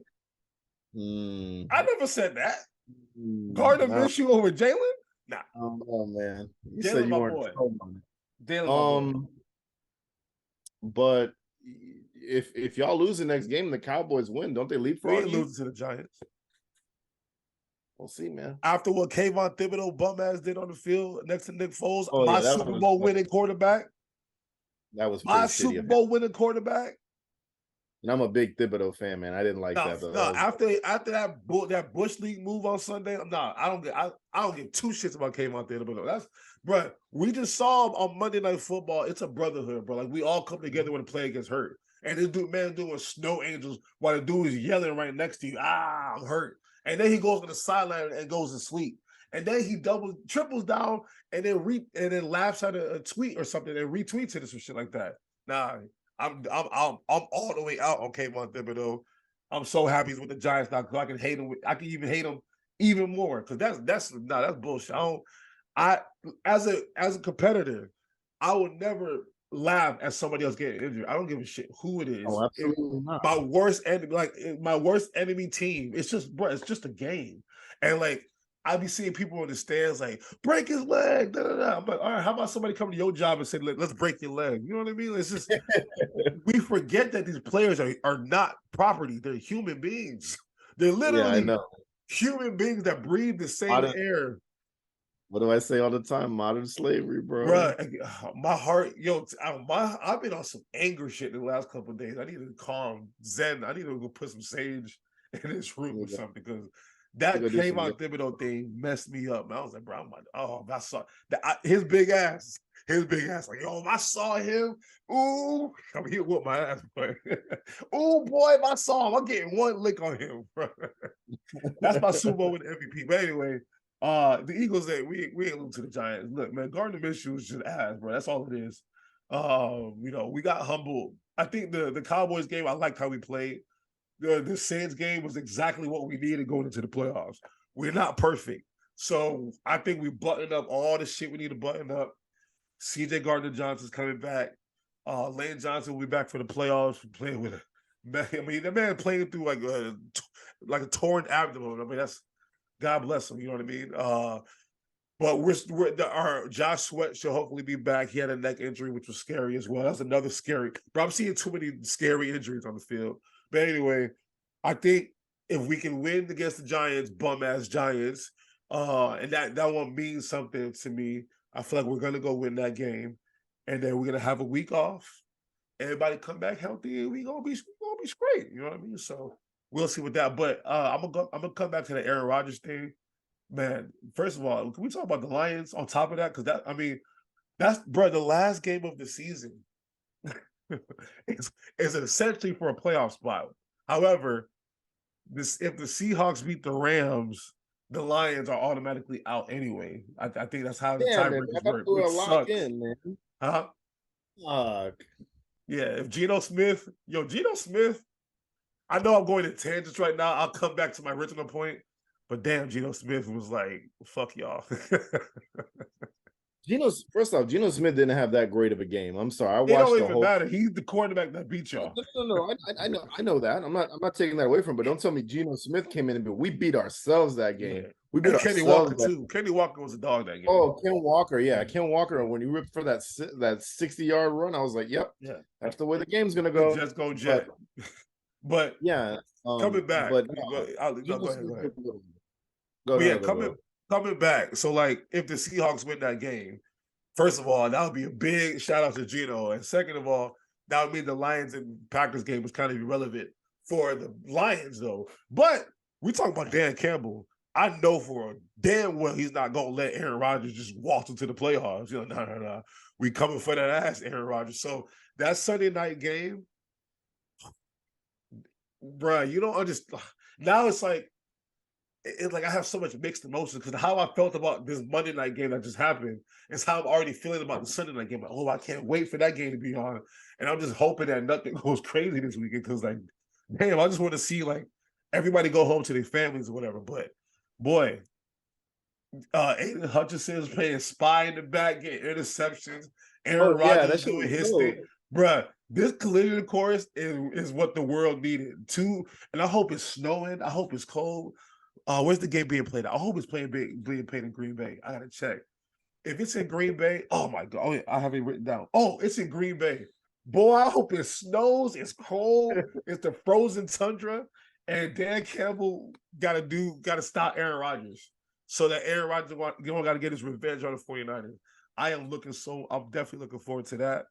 Mm, I never said that. Gardner I Minshew over Jalen? Nah, don't know, man. You said Jalen you my weren't boy. sold on it. Jalen my boy. But if y'all lose the next game, the Cowboys win. Don't they We leapfrog ain't you? losing to the Giants. We'll see, man. After what Kayvon Thibodeau bum ass did on the field next to Nick Foles, Oh my yeah, Super Bowl winning quarterback, that was my pretty shitty Super of him. Bowl winning quarterback. And I'm a big Thibodeau fan, man. I didn't like No, that though. no. After that Bush League move on Sunday, I don't give two shits about Kayvon Thibodeau. That's bro. We just saw him on Monday Night Football. It's a brotherhood, bro. Like we all come together when the player gets hurt. And this dude doing snow angels while the dude is yelling right next to you. Ah, I'm hurt. And then he goes to the sideline and goes to sleep. And then he triples down, and then laughs at a tweet or something and retweets it or some shit like that. Nah, I'm all the way out on Kayvon Thibodeau. I'm so happy he's with the Giants now because I can hate him. I can even hate him even more because that's bullshit. As a competitor, I would never laugh at somebody else getting injured. I don't give a shit who it is. Oh, absolutely not. My worst enemy team. It's just a game, and like I be seeing people in the stands like break his leg. Da, da, da. I'm like, all right, how about somebody come to your job and say, let's break your leg? You know what I mean? It's just we forget that these players are not property. They're human beings. They're literally human beings that breathe the same air. What do I say all the time? Modern slavery, bro. Bruh, my heart, I've been on some anger shit in the last couple of days. I need to calm Zen. I need to go put some sage in this room or something because that Kayvon Thibodeau thing messed me up. Man. I was like, bro, I saw that his big ass. Like, yo, if I saw him, ooh, he whooped my ass, boy. Ooh, boy, if I saw him, I'm getting one lick on him, bro. That's my Super Bowl with MVP. But anyway, the Eagles, we ain't lose to the Giants. Look, man, Gardner Minshew is just ass, bro. That's all it is. We got humbled. I think the Cowboys game, I liked how we played. The Saints game was exactly what we needed going into the playoffs. We're not perfect. So I think we buttoned up all the shit we need to button up. CJ Gardner-Johnson's coming back. Lane Johnson will be back for the playoffs. Playing with that man playing through like a torn abdomen. I mean, that's God bless him. You know what I mean? But our Josh Sweat should hopefully be back. He had a neck injury, which was scary as well. That's another scary. But I'm seeing too many scary injuries on the field. But anyway, I think if we can win against the Giants, bum ass Giants, and that one means something to me. I feel like we're gonna go win that game, and then we're gonna have a week off. Everybody come back healthy, and we gonna be straight. You know what I mean? So we'll see with that. But I'm gonna come back to the Aaron Rodgers thing. Man, first of all, can we talk about the Lions on top of that? Because that's the last game of the season is essentially for a playoff spot. However, if the Seahawks beat the Rams, the Lions are automatically out anyway. I think that's how the tiebreakers work. Which sucks. Man. Huh? Fuck. Yeah, if Geno Smith, I know I'm going to tangents right now. I'll come back to my original point. But damn, Geno Smith was like, fuck y'all. First off, Geno Smith didn't have that great of a game. I'm sorry. It don't even matter. He's the quarterback that beat y'all. No. I know that. I'm not taking that away from him, but don't tell me Geno Smith came in and we beat ourselves that game. Yeah. We beat Kenny Walker too. Kenny Walker was a dog that game. Oh, Ken Walker, yeah. Ken Walker, when he ripped for that 60-yard run, I was like, yep, yeah, that's the way the game's gonna go. Just go Jet. But yeah, coming back. But go ahead. Coming back. So, like, if the Seahawks win that game, first of all, that would be a big shout out to Geno. And second of all, that would mean the Lions and Packers game was kind of irrelevant for the Lions, though. But we talking about Dan Campbell. I know for a damn well he's not going to let Aaron Rodgers just walk into the playoffs. You know, no. We coming for that ass, Aaron Rodgers. So that Sunday night game, bruh, you don't understand. Now it's like I have so much mixed emotions because how I felt about this Monday night game that just happened is how I'm already feeling about the Sunday night game. Like, oh, I can't wait for that game to be on. And I'm just hoping that nothing goes crazy this weekend because, like, damn, I just want to see, like, everybody go home to their families or whatever. But, boy, Aiden Hutchinson is playing spy in the back, getting interceptions. Oh Aaron yeah, Rodgers that is shit doing was his thing. dope. Bruh, this collision course is what the world needed. And I hope it's snowing. I hope it's cold. Where's the game being played? I hope it's being played in Green Bay. I gotta check. If it's in Green Bay, oh my god, oh, yeah, I have it written down. Oh, it's in Green Bay. Boy, I hope it snows, it's cold, it's the frozen tundra, and Dan Campbell gotta stop Aaron Rodgers so that Aaron Rodgers gotta get his revenge on the 49ers. I'm definitely looking forward to that.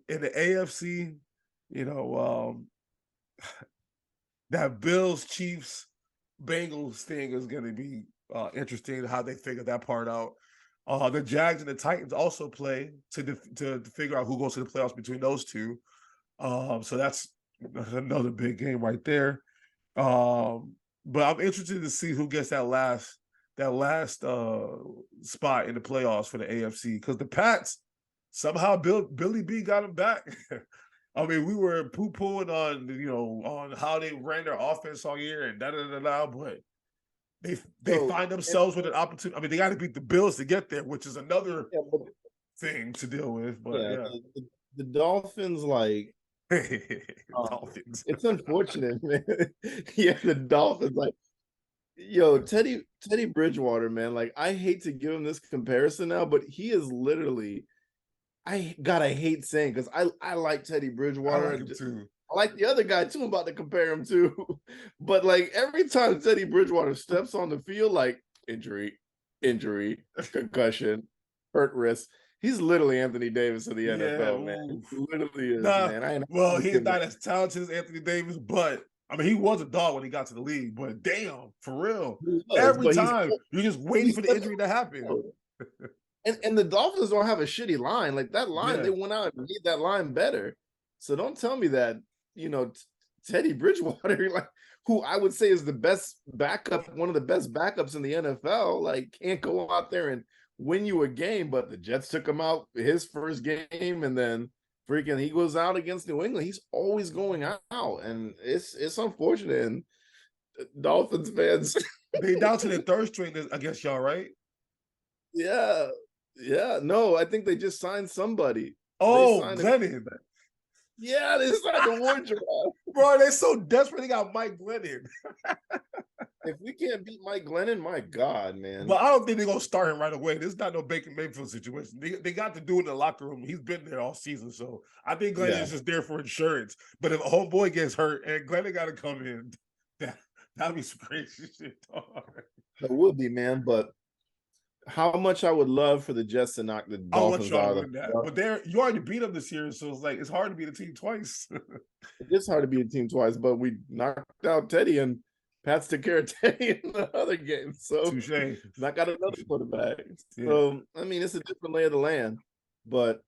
In the AFC, you know, that Bills, Chiefs, Bengals thing is going to be interesting how they figure that part out. The Jags and the Titans also play to figure out who goes to the playoffs between those two. So that's another big game right there. But I'm interested to see who gets that last spot in the playoffs for the AFC because the Pats somehow Billy B got them back. I mean, we were poo-pooing on how they ran their offense all year and da-da-da-da, but they So find themselves with an opportunity. I mean, they got to beat the Bills to get there, which is another yeah, but, thing to deal with. But yeah, yeah, the Dolphins like Dolphins. it's unfortunate, man. Yeah, the Dolphins like yo, Teddy Bridgewater, man. Like I hate to give him this comparison now, but he is literally I hate saying because I like Teddy I Bridgewater. like him too. I like the other guy too. I'm about to compare him to, but like every time Teddy Bridgewater steps on the field, like injury, concussion, hurt wrist. He's literally Anthony Davis of the Yeah, NFL, man. oof. He literally is, Nah, man. I ain't well, look he's in there. not as talented as Anthony Davis, but I mean, he was a dog when he got to the league. But damn, for real, He was, every but time you're just waiting he's for the such injury to happen. and the Dolphins don't have a shitty line. Like that line, Yeah, they went out and made that line better. So don't tell me that, you know, Teddy Bridgewater, like who I would say is the best backup, one of the best backups in the NFL, like can't go out there and win you a game. But the Jets took him out his first game, and then freaking he goes out against New England. He's always going out, and it's unfortunate. And Dolphins fans, they down to the third string against y'all, right? yeah, yeah. No, I think they just signed somebody. They Oh, signed a Glennon. yeah, they signed a war draft. Bro, they're so desperate. They got Mike Glennon. If we can't beat Mike Glennon, my God, man. But I don't think they're going to start him right away. This is not no Baker Mayfield situation. They got to do it in the locker room. He's been there all season. So I think Glennon Yeah, is just there for insurance. But if a homeboy gets hurt and Glennon got to come in, that'd be some crazy shit, dog. it would be, man. But how much I would love for the Jets to knock the I want Dolphins y'all out to of win that. the But you already beat them this year. So it's like, it's hard to beat a team twice. It's hard to beat a team twice, but we knocked out Teddy and Pats took care of Teddy in the other game. So Touche. knock out another quarterback. Yeah. So I mean, it's a different lay of the land, but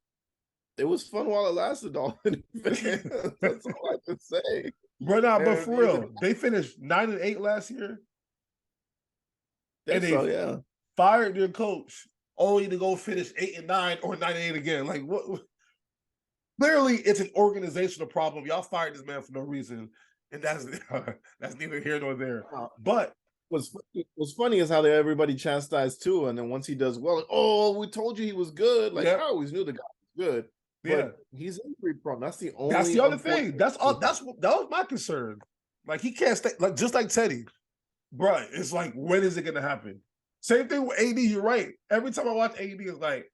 it was fun while it lasted, Dolphin fans. That's all I can say. But And for real, they finished 9-8 last year. And they yeah. fired their coach only to go finish 8-9 or 9-8 again. Like what? Clearly, it's an organizational problem. Y'all fired this man for no reason, and that's neither here nor there. But What's funny is how everybody chastised Tua, and then once he does well, like, oh, we told you he was good. Like I always knew the guy was good, but he's injury prone. That's the only. That's the other thing. That was my concern. Like he can't stay. Like just like Teddy, bro. It's like when is it gonna happen? Same thing with AD. You're right. Every time I watch AD, it's like,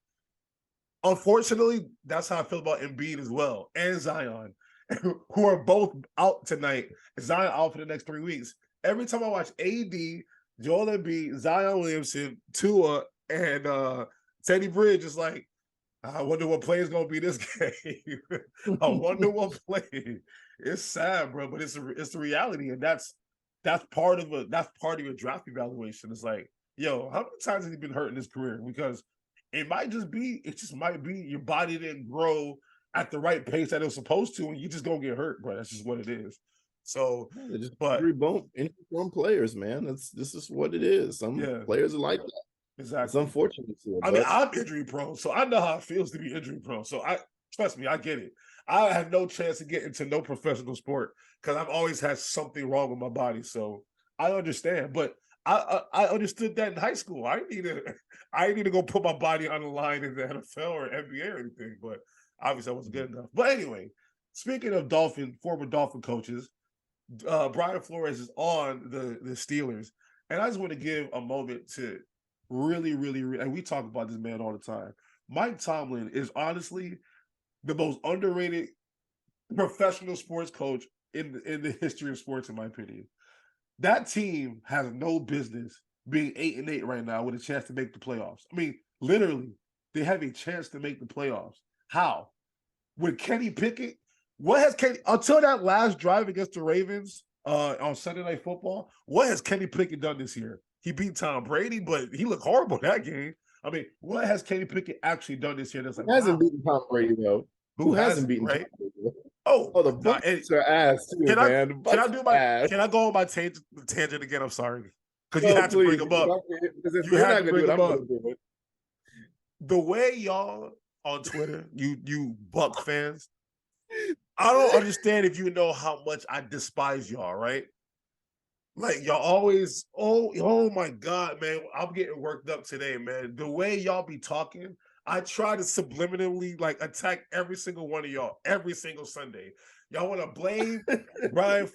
unfortunately, that's how I feel about Embiid as well, and Zion, who are both out tonight. Zion out for the next 3 weeks. Every time I watch AD, Joel Embiid, Zion Williamson, Tua, and Teddy Bridge, it's like, I wonder what play is going to be this game. I wonder what play. It's sad, bro, but it's the reality, and that's part of your draft evaluation. It's like, yo, how many times has he been hurt in his career? Because it just might be your body didn't grow at the right pace that it was supposed to, and you just gonna get hurt, bro. That's just what it is. So, but injury-prone players, man. This is what it is. Some players are like that. Exactly. It's unfortunate. I mean, I'm injury prone, so I know how it feels to be injury prone. So trust me, I get it. I have no chance to get into no professional sport because I've always had something wrong with my body. So I understand, but I understood that in high school. I didn't need to go put my body on the line in the NFL or NBA or anything, but obviously I wasn't good enough. But anyway, speaking of former Dolphin coaches, Brian Flores is on the Steelers, and I just want to give a moment to really, and we talk about this man all the time. Mike Tomlin is honestly the most underrated professional sports coach in the history of sports, in my opinion. That team has no business being 8-8 right now with a chance to make the playoffs. I mean, literally, they have a chance to make the playoffs. How? With Kenny Pickett? What has Kenny until that last drive against the Ravens on Sunday Night Football? What has Kenny Pickett done this year? He beat Tom Brady, but he looked horrible that game. I mean, what has Kenny Pickett actually done this year? That's like, Who hasn't beaten Tom Brady though? Who hasn't beaten right? Tom Brady? Oh, the Bucs are ass too, can man. Can I go on my tangent again? I'm sorry, because you No, had to bring them up. Because if you're not gonna do it, I'm gonna do it. The way y'all on Twitter, you Buck fans, I don't understand if you know how much I despise y'all, right? Like y'all always, oh my God, man, I'm getting worked up today, man. The way y'all be talking, I try to subliminally like attack every single one of y'all every single Sunday. Y'all want to blame Brian,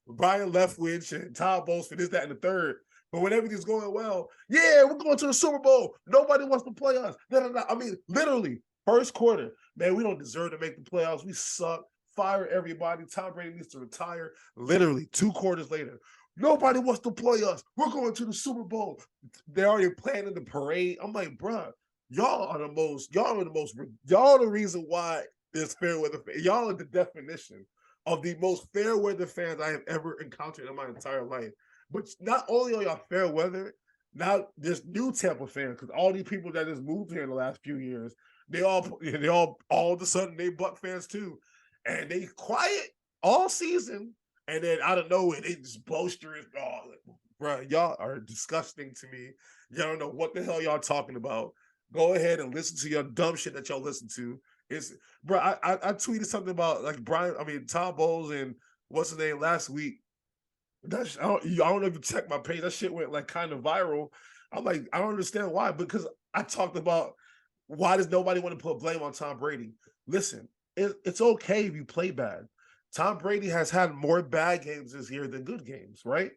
Brian Leftwich and Todd Bowles for this, that, and the third. But when everything's going well, yeah, we're going to the Super Bowl. Nobody wants to play us. No. I mean, literally, first quarter, man, we don't deserve to make the playoffs. We suck. Fire everybody. Tom Brady needs to retire. Literally, 2 quarters later, nobody wants to play us. We're going to the Super Bowl. They're already planning the parade. I'm like, bruh, y'all are the reason why there's fair weather. Y'all are the definition of the most fair weather fans I have ever encountered in my entire life. But not only are y'all fair weather, now there's new Tampa fans, because all these people that just moved here in the last few years, they all of a sudden they Buck fans too. And they quiet all season, and then out of nowhere, they just boisterous. Oh, bro, y'all are disgusting to me. Y'all don't know what the hell y'all talking about. Go ahead and listen to your dumb shit that y'all listen to. It's bro. I tweeted something about like Tom Bowles and what's his name last week. I don't know if you checked my page. That shit went like kind of viral. I'm like, I don't understand why, because I talked about why does nobody want to put blame on Tom Brady? Listen, it's okay if you play bad. Tom Brady has had more bad games this year than good games, right?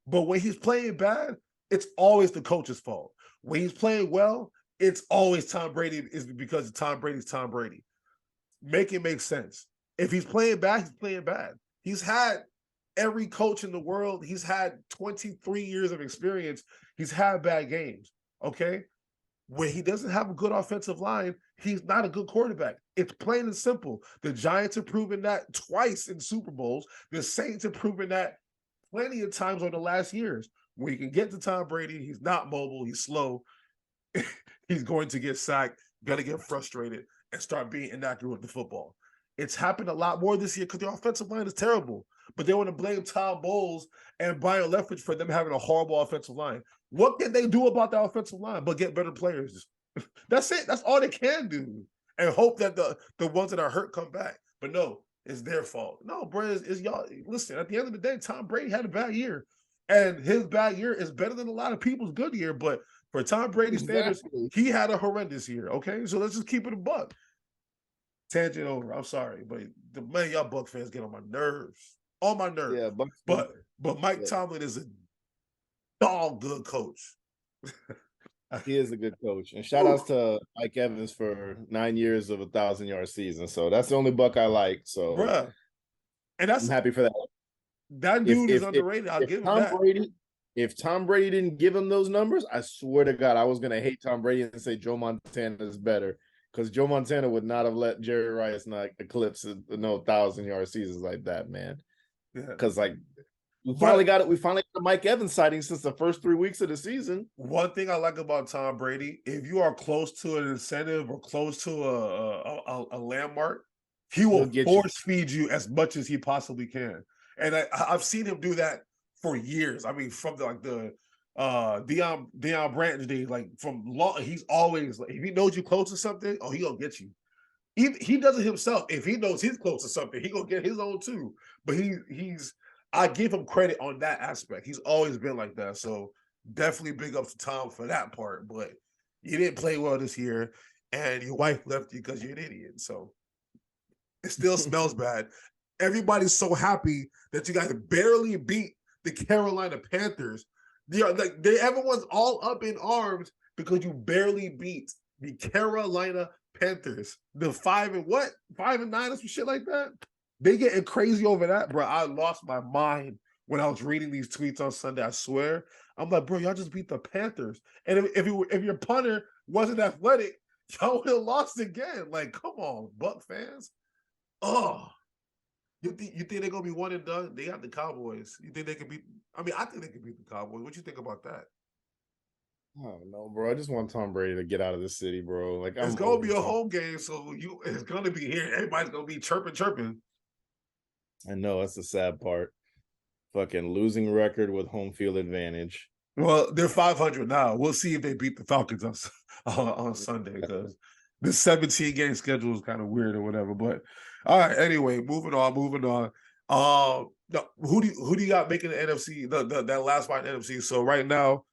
But when he's playing bad, it's always the coach's fault. When he's playing well, it's always Tom Brady, is because Tom Brady's Tom Brady. Make it make sense. If he's playing bad, he's playing bad. He's had every coach in the world. He's had 23 years of experience. He's had bad games, okay? When he doesn't have a good offensive line, he's not a good quarterback. It's plain and simple. The Giants have proven that twice in Super Bowls. The Saints have proven that plenty of times over the last years. When you can get to Tom Brady, he's not mobile, he's slow. He's going to get sacked, going to get frustrated, and start being inaccurate with the football. It's happened a lot more this year because the offensive line is terrible. But they want to blame Todd Bowles and Brian Leftwich for them having a horrible offensive line. What can they do about that offensive line but get better players? That's it. That's all they can do. And hope that the ones that are hurt come back. But no, it's their fault. No, bro, it's y'all. Listen, at the end of the day, Tom Brady had a bad year. And his bad year is better than a lot of people's good year. But for Tom Brady's standards, he had a horrendous year. Okay, so let's just keep it a buck. Tangent over. I'm sorry, but the man, y'all Buck fans get on my nerves. On my nerves. Yeah, but Mike Tomlin is a dog good coach. He is a good coach. And shout outs to Mike Evans for 9 years of 1,000-yard season. So that's the only Buck I like. So bruh. And I'm happy for that. That dude is underrated. I'll give him that. If Tom Brady didn't give him those numbers, I swear to God, I was gonna hate Tom Brady and say Joe Montana is better. Because Joe Montana would not have let Jerry Rice not eclipse 1,000-yard seasons like that, man. Because we finally got the Mike Evans sighting since the first 3 weeks of the season. One thing I like about Tom Brady, if you are close to an incentive or close to a landmark, he will force feed you as much as he possibly can. And I've seen him do that for years. I mean, from the Deion Branch days, he's always like, if he knows you close to something, he gonna get you. He does it himself. If he knows he's close to something, he gonna get his own too. But he's I give him credit on that aspect. He's always been like that. So definitely big ups to Tom for that part. But you didn't play well this year, and your wife left you because you're an idiot. So it still smells bad. Everybody's so happy that you guys barely beat the Carolina Panthers. Everyone's all up in arms because you barely beat the Carolina Panthers. The 5-9 or some shit like that. They getting crazy over that, bro. I lost my mind when I was reading these tweets on Sunday. I swear, I'm like, bro, y'all just beat the Panthers, and if your punter wasn't athletic, y'all would have lost again. Like, come on, Buck fans. Oh, you think they're gonna be one and done? They got the Cowboys. You think they could beat? I mean, I think they could beat the Cowboys. What you think about that? I don't know, bro. I just want Tom Brady to get out of the city, bro. Like, It's I'm gonna over be a Tom. home game, so it's gonna be here. Everybody's gonna be chirping. I know that's the sad part. Fucking losing record with home field advantage. Well, they're 500 now. We'll see if they beat the Falcons on Sunday because the 17 game schedule is kind of weird or whatever. But all right, anyway, moving on. Who do you got making the NFC? That last spot in the NFC. So right now,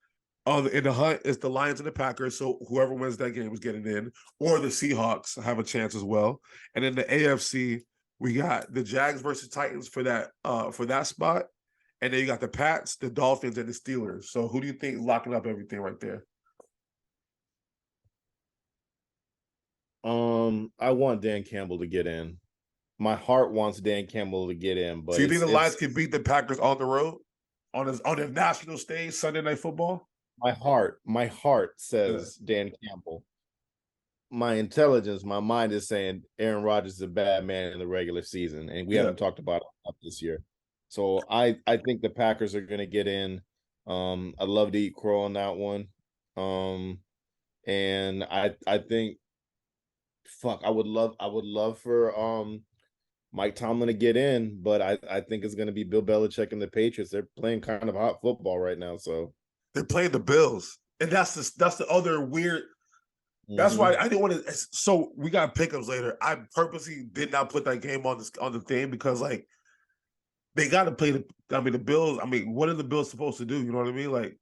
in the hunt, it's the Lions and the Packers. So whoever wins that game is getting in, or the Seahawks have a chance as well. And in the AFC, we got the Jags versus Titans for that spot. And then you got the Pats, the Dolphins, and the Steelers. So who do you think is locking up everything right there? I want Dan Campbell to get in. My heart wants Dan Campbell to get in, but So you think the Lions can beat the Packers on the road, on a national stage, Sunday Night Football? My heart says Dan Campbell. My intelligence, my mind is saying Aaron Rodgers is a bad man in the regular season, and we haven't talked about it this year. So I think the Packers are going to get in. I'd love to eat crow on that one. And I think, I would love for Mike Tomlin to get in, but I think it's going to be Bill Belichick and the Patriots. They're playing kind of hot football right now, so they're playing the Bills, and that's the other weird. That's why I didn't want to. So we got pickups later. I purposely did not put that game on the thing because like they got to play the Bills. I mean, what are the Bills supposed to do? You know what I mean? Like,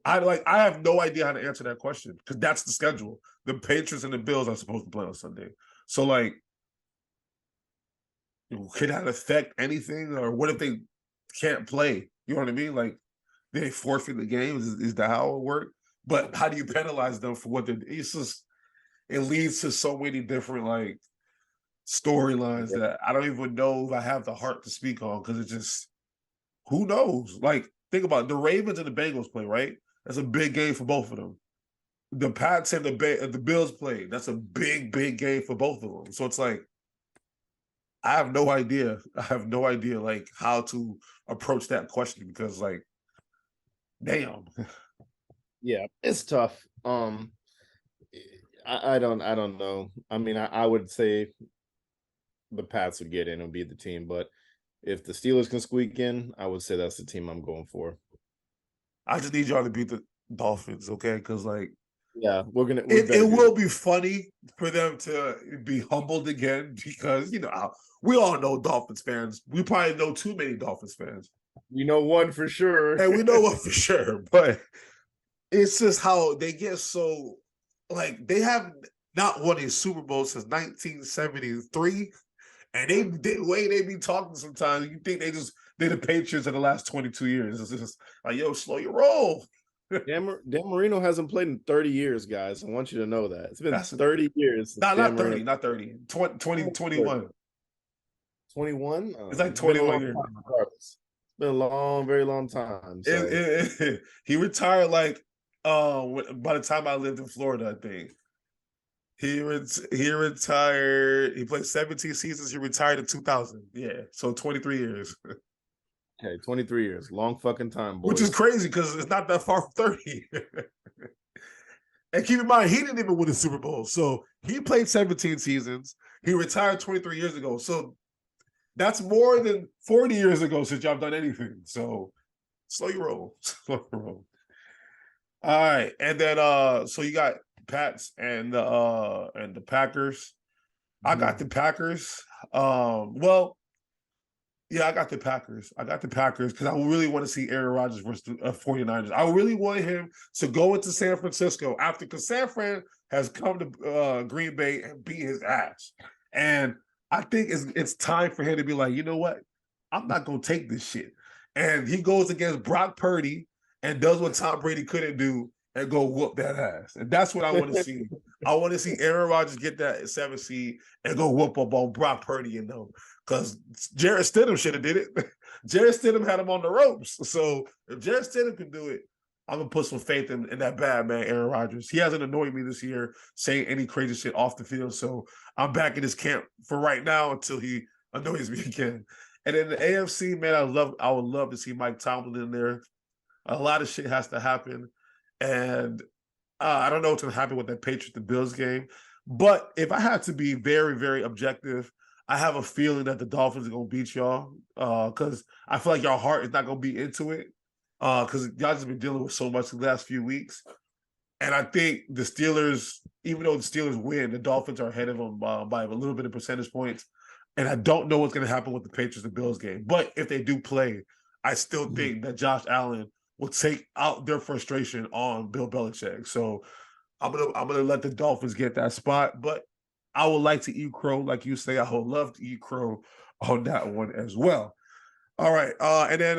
I have no idea how to answer that question because that's the schedule. The Patriots and the Bills are supposed to play on Sunday. So like, could that affect anything? Or what if they can't play? You know what I mean? Like, they forfeit the game. Is that how it works? But how do you penalize them for what they're? It leads to so many different like storylines that I don't even know if I have the heart to speak on because it's just who knows? Like, think about it. The Ravens and the Bengals play, right? That's a big game for both of them. The Pats and the Bills play. That's a big game for both of them. So it's like I have no idea. Like how to approach that question because like, damn. Yeah, it's tough. I don't know. I mean, I would say the Pats would get in and be the team, but if the Steelers can squeak in, I would say that's the team I'm going for. I just need y'all to beat the Dolphins, okay? Because like, yeah, it will be funny for them to be humbled again because we all know Dolphins fans. We probably know too many Dolphins fans. We know one for sure, and we know one for sure, but it's just how they get so like they have not won a Super Bowl since 1973. And the way they be talking sometimes, you think they're the Patriots in the last 22 years. It's just like, yo, slow your roll. Dan Marino hasn't played in 30 years, guys. I want you to know that. It's been 30 years. Not 30, not 30. 21. 21? It's like 21 years. It's been a long, very long time. So. He retired like by the time I lived in Florida, I think. He retired. He played 17 seasons. He retired in 2000. Yeah, so 23 years. Okay, 23 years. Long fucking time, boys. Which is crazy because it's not that far from 30. And keep in mind, he didn't even win a Super Bowl. So he played 17 seasons. He retired 23 years ago. So that's more than 40 years ago since y'all done anything. So slow your roll. Slow your roll. All right. And then so you got Pats and the Packers. I got the Packers. Well, Yeah, I got the Packers. I got the Packers because I really want to see Aaron Rodgers versus the 49ers. I really want him to go into San Francisco after, because San Fran has come to Green Bay and beat his ass. And I think it's time for him to be like, you know what? I'm not going to take this shit. And he goes against Brock Purdy and does what Tom Brady couldn't do and go whoop that ass. And that's what I want to see. I want to see Aaron Rodgers get that 7th seed and go whoop up on Brock Purdy and them. Because Jarrett Stidham should have did it. Jarrett Stidham had him on the ropes. So if Jarrett Stidham can do it, I'm going to put some faith in that bad man, Aaron Rodgers. He hasn't annoyed me this year saying any crazy shit off the field. So I'm back in his camp for right now until he annoys me again. And in the AFC, man, I would love to see Mike Tomlin in there. A lot of shit has to happen. And I don't know what's going to happen with that Patriots-Bills game. But if I had to be very, very objective, I have a feeling that the Dolphins are going to beat y'all because I feel like y'all heart is not going to be into it because y'all just been dealing with so much the last few weeks. And I think the Steelers, even though the Steelers win, the Dolphins are ahead of them by a little bit of percentage points. And I don't know what's going to happen with the Patriots and Bills game. But if they do play, I still think that Josh Allen will take out their frustration on Bill Belichick. So I'm gonna let the Dolphins get that spot. But I would like to eat crow, like you say. I would love to eat crow on that one as well. All right. And then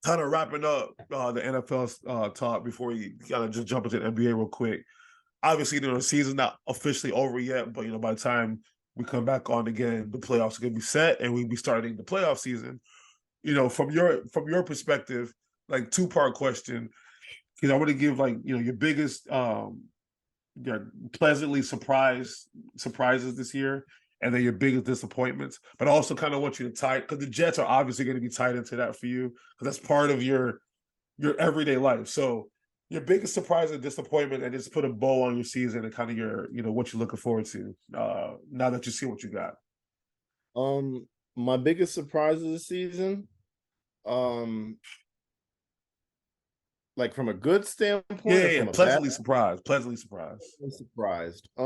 kind of wrapping up the NFL talk before we kind of just jump into the NBA real quick. Obviously, the season's not officially over yet, but by the time we come back on again, the playoffs are gonna be set and we'll be starting the playoff season. From your perspective, like 2-part question, because I want to give your biggest pleasantly surprises this year, and then your biggest disappointments. But I also kind of want you to tie, because the Jets are obviously going to be tied into that for you, because that's part of your everyday life. So your biggest surprise and disappointment, and just put a bow on your season and kind of your what you're looking forward to now that you see what you got. My biggest surprise of the season, like from a good standpoint, or from a pleasantly bad? surprised. Surprised. I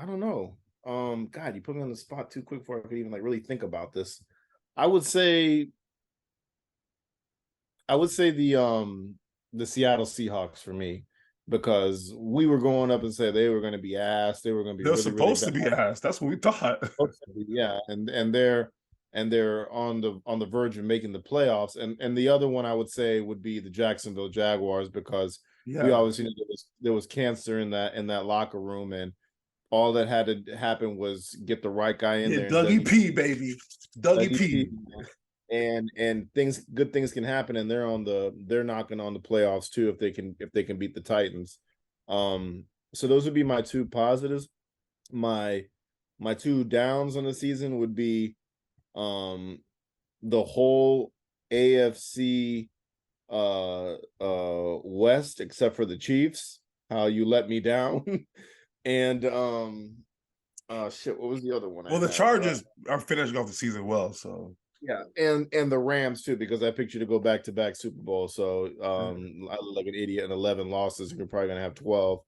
don't know. God, you put me on the spot too quick before I could even really think about this. I would say the Seattle Seahawks for me, because we were going up and said they were going to be ass. They were going to be They're really, supposed really to be ass. That's what we thought. Yeah, and they're on the verge of making the playoffs. And the other one I would say would be the Jacksonville Jaguars, because we obviously knew there was cancer in that locker room, and all that had to happen was get the right guy in there. Dougie P, baby. Dougie P. And good things can happen, and they're knocking on the playoffs too if they can beat the Titans. So those would be my 2 positives. My 2 downs on the season would be the whole AFC West, except for the Chiefs, how you let me down. And shit, what was the other one? Well, the Chargers are finishing off the season well, so yeah, and the Rams too, because I picked you to go back-to-back Super Bowl. So I look like an idiot, and 11 losses, and you're probably gonna have 12.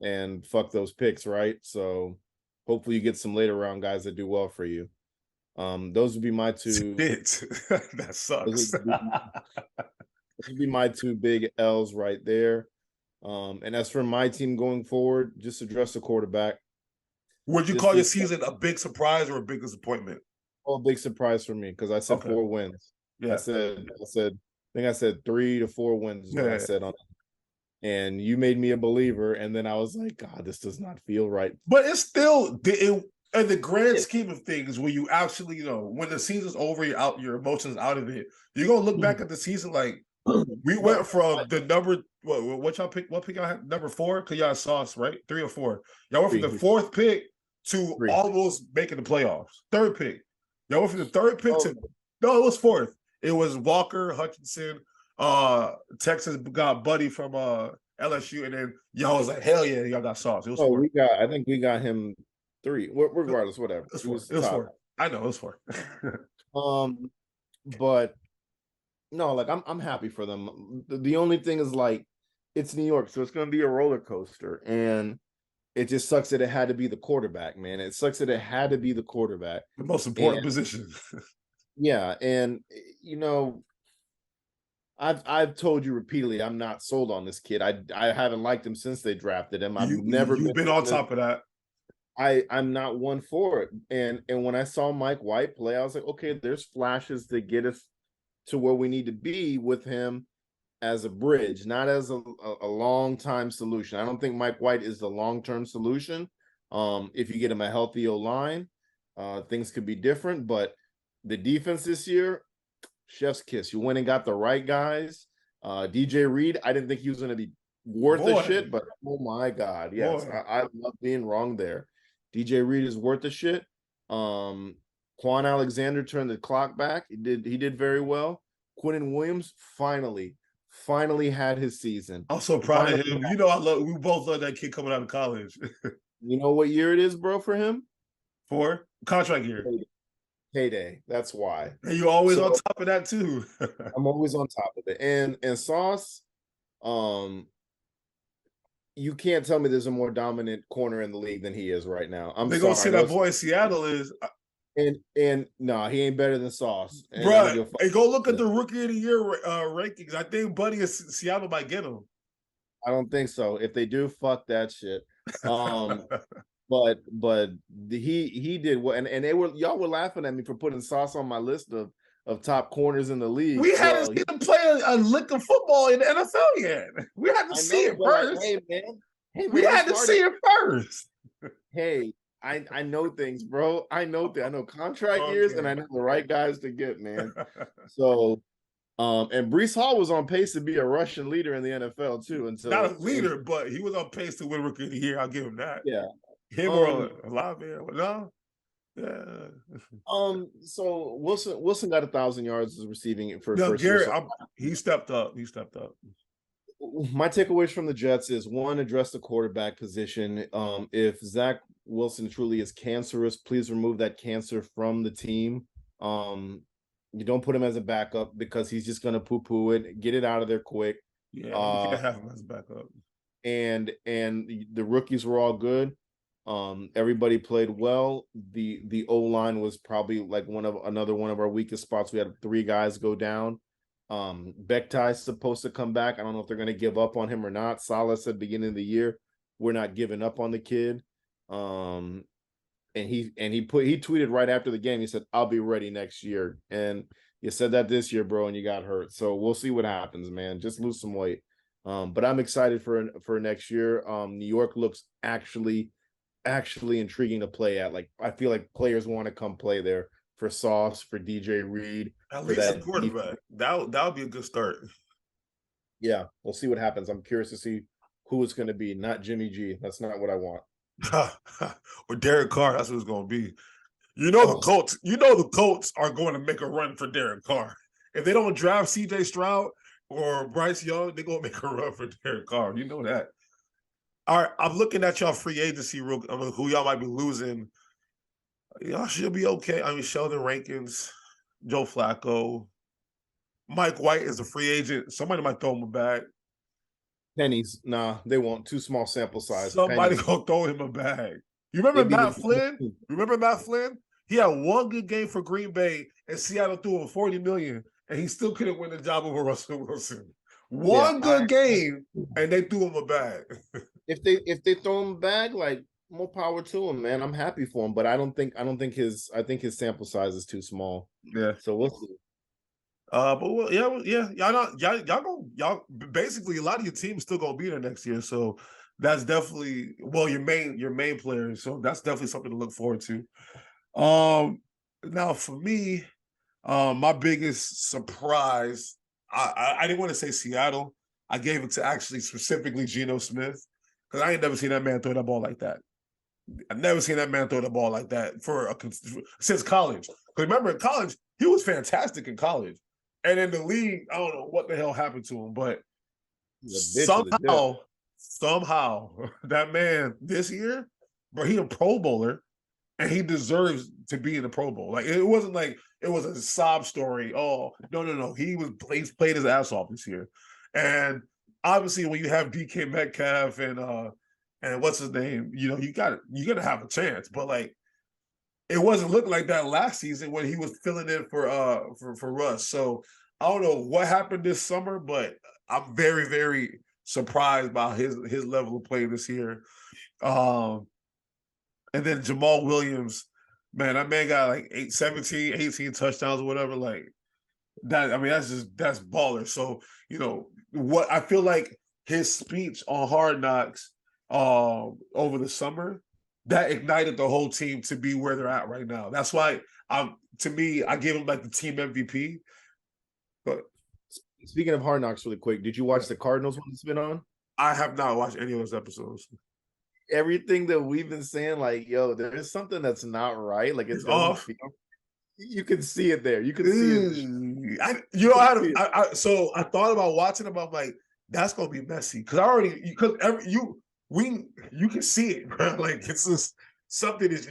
And fuck those picks, right? So hopefully you get some later round guys that do well for you. Those would be my 2. That sucks. Those would be my 2 big L's right there. And as for my team going forward, just address the quarterback. Would you call your season a big surprise or a big disappointment? Oh, big surprise for me, because I said 4 wins. Yeah, I think I said 3 to 4 wins is what I said on it. And you made me a believer, and then I was like, God, this does not feel right. But it's still in the grand scheme of things, when you actually, when the season's over, your emotions out of it, you're gonna look back at the season like we went from the number what y'all pick? What pick y'all had? Number 4? Because y'all saw us, right? 3 or 4. Y'all went from the 4th pick to 3. Almost making the playoffs. 3rd pick. Y'all went from the 3rd pick to no, it was 4th. It was Walker, Hutchinson, Texas got Buddy from LSU, and then y'all was like, hell yeah, y'all got Sauce. It was 4. I think we got him 3. Regardless, whatever. It was 4. I know it was 4. But no, like I'm happy for them. The only thing is, like, it's New York, so it's going to be a roller coaster, and it just sucks that it had to be the quarterback, man. It sucks that it had to be the quarterback, The most and important position. yeah, and you know, I've told you repeatedly, I'm not sold on this kid. I haven't liked him since they drafted him. I've never You've been been on top of that. I'm not one for it. And when I saw Mike White play, I was like, okay, there's flashes that get us to where we need to be with him as a bridge, not as a long time solution. I don't think Mike White is the long term solution. If you get him a healthy O line, things could be different. But the defense this year, chef's kiss. You went and got the right guys. DJ Reed, I didn't think he was going to be worth a shit, but oh my god, yes, I love being wrong there. DJ Reed is worth a shit. Quan Alexander turned the clock back. He did very well. Quinnen Williams finally had his season. I'm so proud of him. You know, we both love that kid coming out of college. You know what year it is, bro, for him? For contract year. Payday. That's why. And you're always on top of that too. I'm always on top of it. And Sauce, you can't tell me there's a more dominant corner in the league than he is right now. They're gonna say that boy in Seattle is. And no, he ain't better than Sauce. Bro, hey, go look at the rookie of the year rankings. I think Buddy in Seattle might get him. I don't think so. If they do, fuck that shit. But he did well, and y'all were laughing at me for putting Sauce on my list of top corners in the league. We hadn't seen him play a lick of football in the NFL yet. We had to see it first. Hey man, we had to see it first. Hey, I know things, bro. I know contract years, and I know the right guys to get, man. So, and Breece Hall was on pace to be a Russian leader in the NFL too. Until not a leader, but he was on pace to win Rookie of the Year. I'll give him that. Yeah, him or a live man. No, yeah. So Wilson got 1,000 yards receiving for no, first Garrett. year. He stepped up. He stepped up. My takeaways from the Jets is one, address the quarterback position. If Zach Wilson truly is cancerous, please remove that cancer from the team. You don't put him as a backup because he's just going to poo-poo it. Get it out of there quick. Yeah, you can't have him as a backup. And the rookies were all good. Everybody played well. The O-line was probably like another one of our weakest spots. We had 3 guys go down. Bektai's supposed to come back. I don't know if they're going to give up on him or not. Salah said beginning of the year, we're not giving up on the kid. And he tweeted right after the game. He said, "I'll be ready next year." And you said that this year, bro, and you got hurt. So we'll see what happens, man. Just lose some weight. But I'm excited for next year. New York looks actually intriguing to play at. Like, I feel like players want to come play there for Sauce, for DJ Reed. At least a quarterback. That would be a good start. Yeah, we'll see what happens. I'm curious to see who it's going to be. Not Jimmy G. That's not what I want. Or Derek Carr. That's what it's going to be. You know the Colts. You know the Colts are going to make a run for Derek Carr. If they don't draft C.J. Stroud or Bryce Young, they're going to make a run for Derek Carr. You know that. All right, I'm looking at y'all free agency, who y'all might be losing. Y'all should be okay. I mean, Sheldon Rankins, Joe Flacco, Mike White is a free agent. Somebody might throw him a bag. Pennies. Nah, they won't. Too small sample size. Somebody gonna throw him a bag. You remember Matt Flynn? Remember Matt Flynn? He had one good game for Green Bay, and Seattle threw him $40 million, and he still couldn't win the job over Russell Wilson. One good game, and they threw him a bag. If they throw him a bag, like, more power to him, man. I'm happy for him, but I think his sample size is too small. Yeah. So we'll see. But y'all basically a lot of your team's still gonna be there next year. So that's definitely your main players. So that's definitely something to look forward to. Now for me, my biggest surprise, I didn't want to say Seattle. I gave it to actually specifically Geno Smith, because I ain't never seen that man throw that ball like that. I've never seen that man throw the ball like that since college. Because remember, in college, he was fantastic in college. And in the league, I don't know what the hell happened to him, but somehow, that man this year, bro, he a Pro Bowler, and he deserves to be in the Pro Bowl. Like, it wasn't like it was a sob story. Oh, no. He's played his ass off this year. And obviously when you have DK Metcalf and what's his name, you're gonna have a chance. But like it wasn't looking like that last season when he was filling in for Russ. So I don't know what happened this summer, but I'm very, very surprised by his level of play this year. Um, and then Jamal Williams, man, that man got like 18 touchdowns or whatever. Like that, I mean, that's baller. So, what I feel like his speech on Hard Knocks over the summer, that ignited the whole team to be where they're at right now. That's why to me, I give him like the team MVP. But speaking of Hard Knocks, really quick, did you watch the Cardinals one that's been on? I have not watched any of those episodes. Everything that we've been saying, like, yo, there's something that's not right. Like it's off. You can see it there. You can see it. So I thought about watching them. I'm like, that's gonna be messy because you can see it, bro. Like it's just something is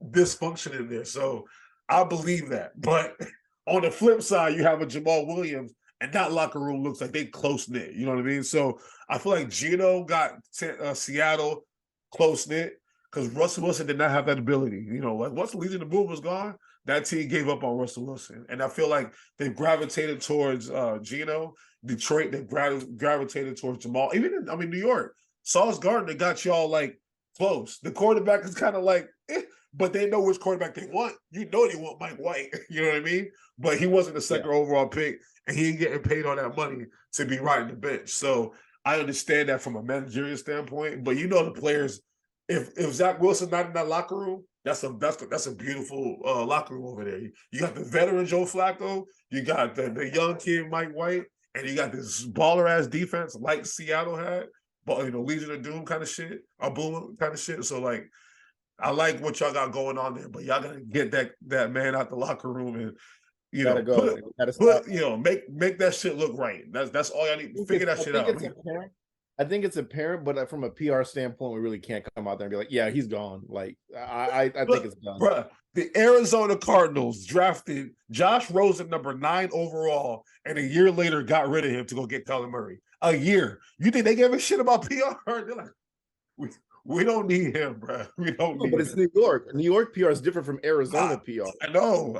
dysfunction in there. So I believe that. But on the flip side, you have a Jamal Williams, and that locker room looks like they close knit. You know what I mean? So I feel like Gino got Seattle close knit because Russell Wilson did not have that ability. Like once Legion of Boom was gone, that team gave up on Russell Wilson, and I feel like they've gravitated towards Gino. Detroit, they gravitated towards Jamal. Even New York, Sauce Gardner got y'all like close. The quarterback is kind of like, but they know which quarterback they want. They want Mike White. You know what I mean? But he wasn't the second overall pick, and he ain't getting paid all that money to be riding the bench. So I understand that from a managerial standpoint. But the players, if Zach Wilson's not in that locker room, that's a beautiful locker room over there. You got the veteran Joe Flacco, you got the young kid Mike White, and you got this baller ass defense like Seattle had, but Legion of Doom kind of shit, or Boom kind of shit. So like, I like what y'all got going on there, but y'all gotta get that man out the locker room and gotta go. Make that shit look right. That's all y'all need to figure that shit out. I think it's apparent, but from a PR standpoint, we really can't come out there and be like, yeah, he's gone. Like, I think it's done. Bruh, the Arizona Cardinals drafted Josh Rosen number 9 overall, and a year later got rid of him to go get Kyler Murray. A year. You think they gave a shit about PR? They're like, we don't need him, bro. We don't need But it's New York. New York PR is different from Arizona PR. I know.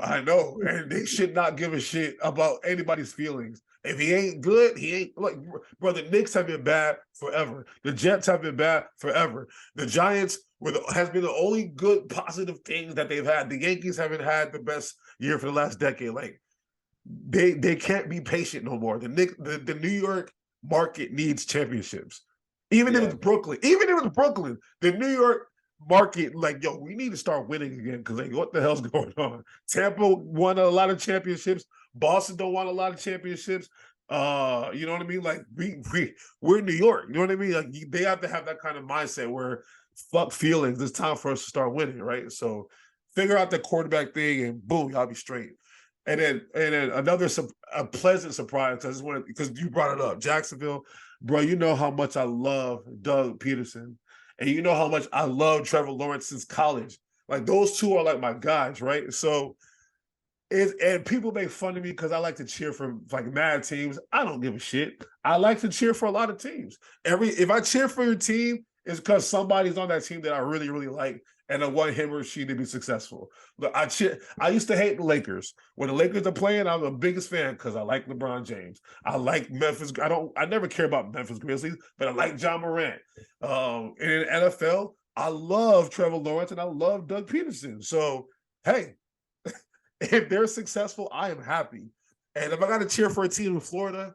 And they should not give a shit about anybody's feelings. If he ain't good, he ain't like, bro. The Knicks have been bad forever. The Jets have been bad forever. The Giants has been the only good positive things that they've had. The Yankees haven't had the best year for the last decade. Like they can't be patient no more. The New York market needs championships. Even if it's Brooklyn, the New York market, like, yo, we need to start winning again because like, what the hell's going on? Tampa won a lot of championships. Boston don't want a lot of championships. You know what I mean? Like we're New York. You know what I mean? Like they have to have that kind of mindset where fuck feelings. It's time for us to start winning, right? So figure out the quarterback thing and boom, y'all be straight. And then another a pleasant surprise. I just wanted because you brought it up, Jacksonville, bro. You know how much I love Doug Peterson, and you know how much I love Trevor Lawrence since college. Like those two are like my guys, right? So. And people make fun of me because I like to cheer for like mad teams. I don't give a shit. I like to cheer for a lot of teams. If I cheer for your team, it's because somebody's on that team that I really, really like, and I want him or she to be successful. Look, I used to hate the Lakers. When the Lakers are playing, I'm the biggest fan because I like LeBron James. I like Memphis. I never care about Memphis Grizzlies, but I like John Morant. And in the NFL, I love Trevor Lawrence and I love Doug Peterson. So hey. If they're successful, I am happy. And if I got to cheer for a team in Florida,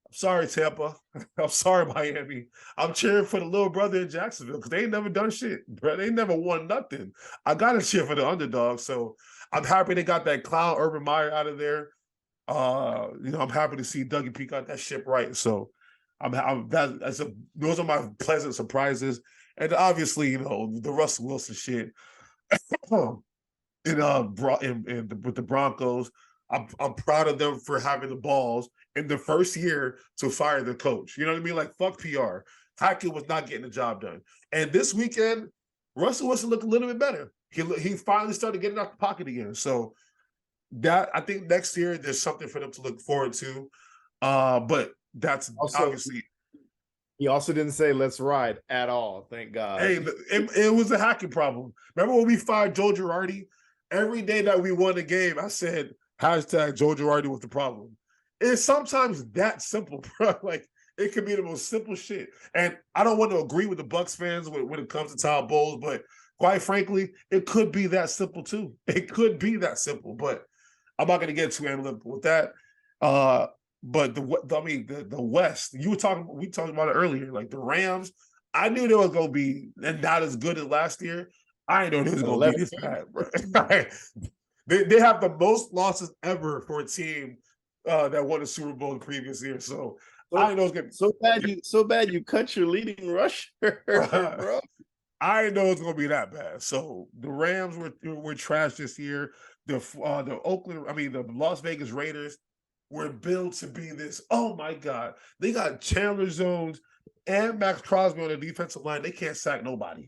I'm sorry, Tampa. I'm sorry, Miami. I'm cheering for the little brother in Jacksonville because they ain't never done shit, bro. They never won nothing. I got to cheer for the underdog. So I'm happy they got that clown Urban Meyer out of there. I'm happy to see Dougie P got that ship right. So those are my pleasant surprises. And obviously, the Russell Wilson shit. With the Broncos, I'm proud of them for having the balls in the first year to fire the coach. You know what I mean? Like fuck PR. Hackett was not getting the job done. And this weekend, Russell Wilson looked a little bit better. He finally started getting out the pocket again. So that I think next year there's something for them to look forward to. But that's Also, obviously. he also didn't say "let's ride" at all. Thank God. Hey, it was a hacking problem. Remember when we fired Joe Girardi? Every day that we won a game, I said hashtag Joe Girardi was the problem. It's sometimes that simple, bro. Like it could be the most simple shit. And I don't want to agree with the Bucks fans when it comes to Todd Bowles, but quite frankly, it could be that simple too. It could be that simple, but I'm not going to get too analytical with that. But the West, we talked about it earlier. Like the Rams, I knew they was going to be not as good as last year. I didn't know they was going to be this bad, bro. They have the most losses ever for a team that won a Super Bowl the previous year. So I didn't know it was going to be so bad you cut your leading rusher, bro. I didn't know it was going to be that bad. So the Rams were trash this year. The Las Vegas Raiders were built to be this. Oh my God, they got Chandler Jones and Max Crosby on the defensive line. They can't sack nobody.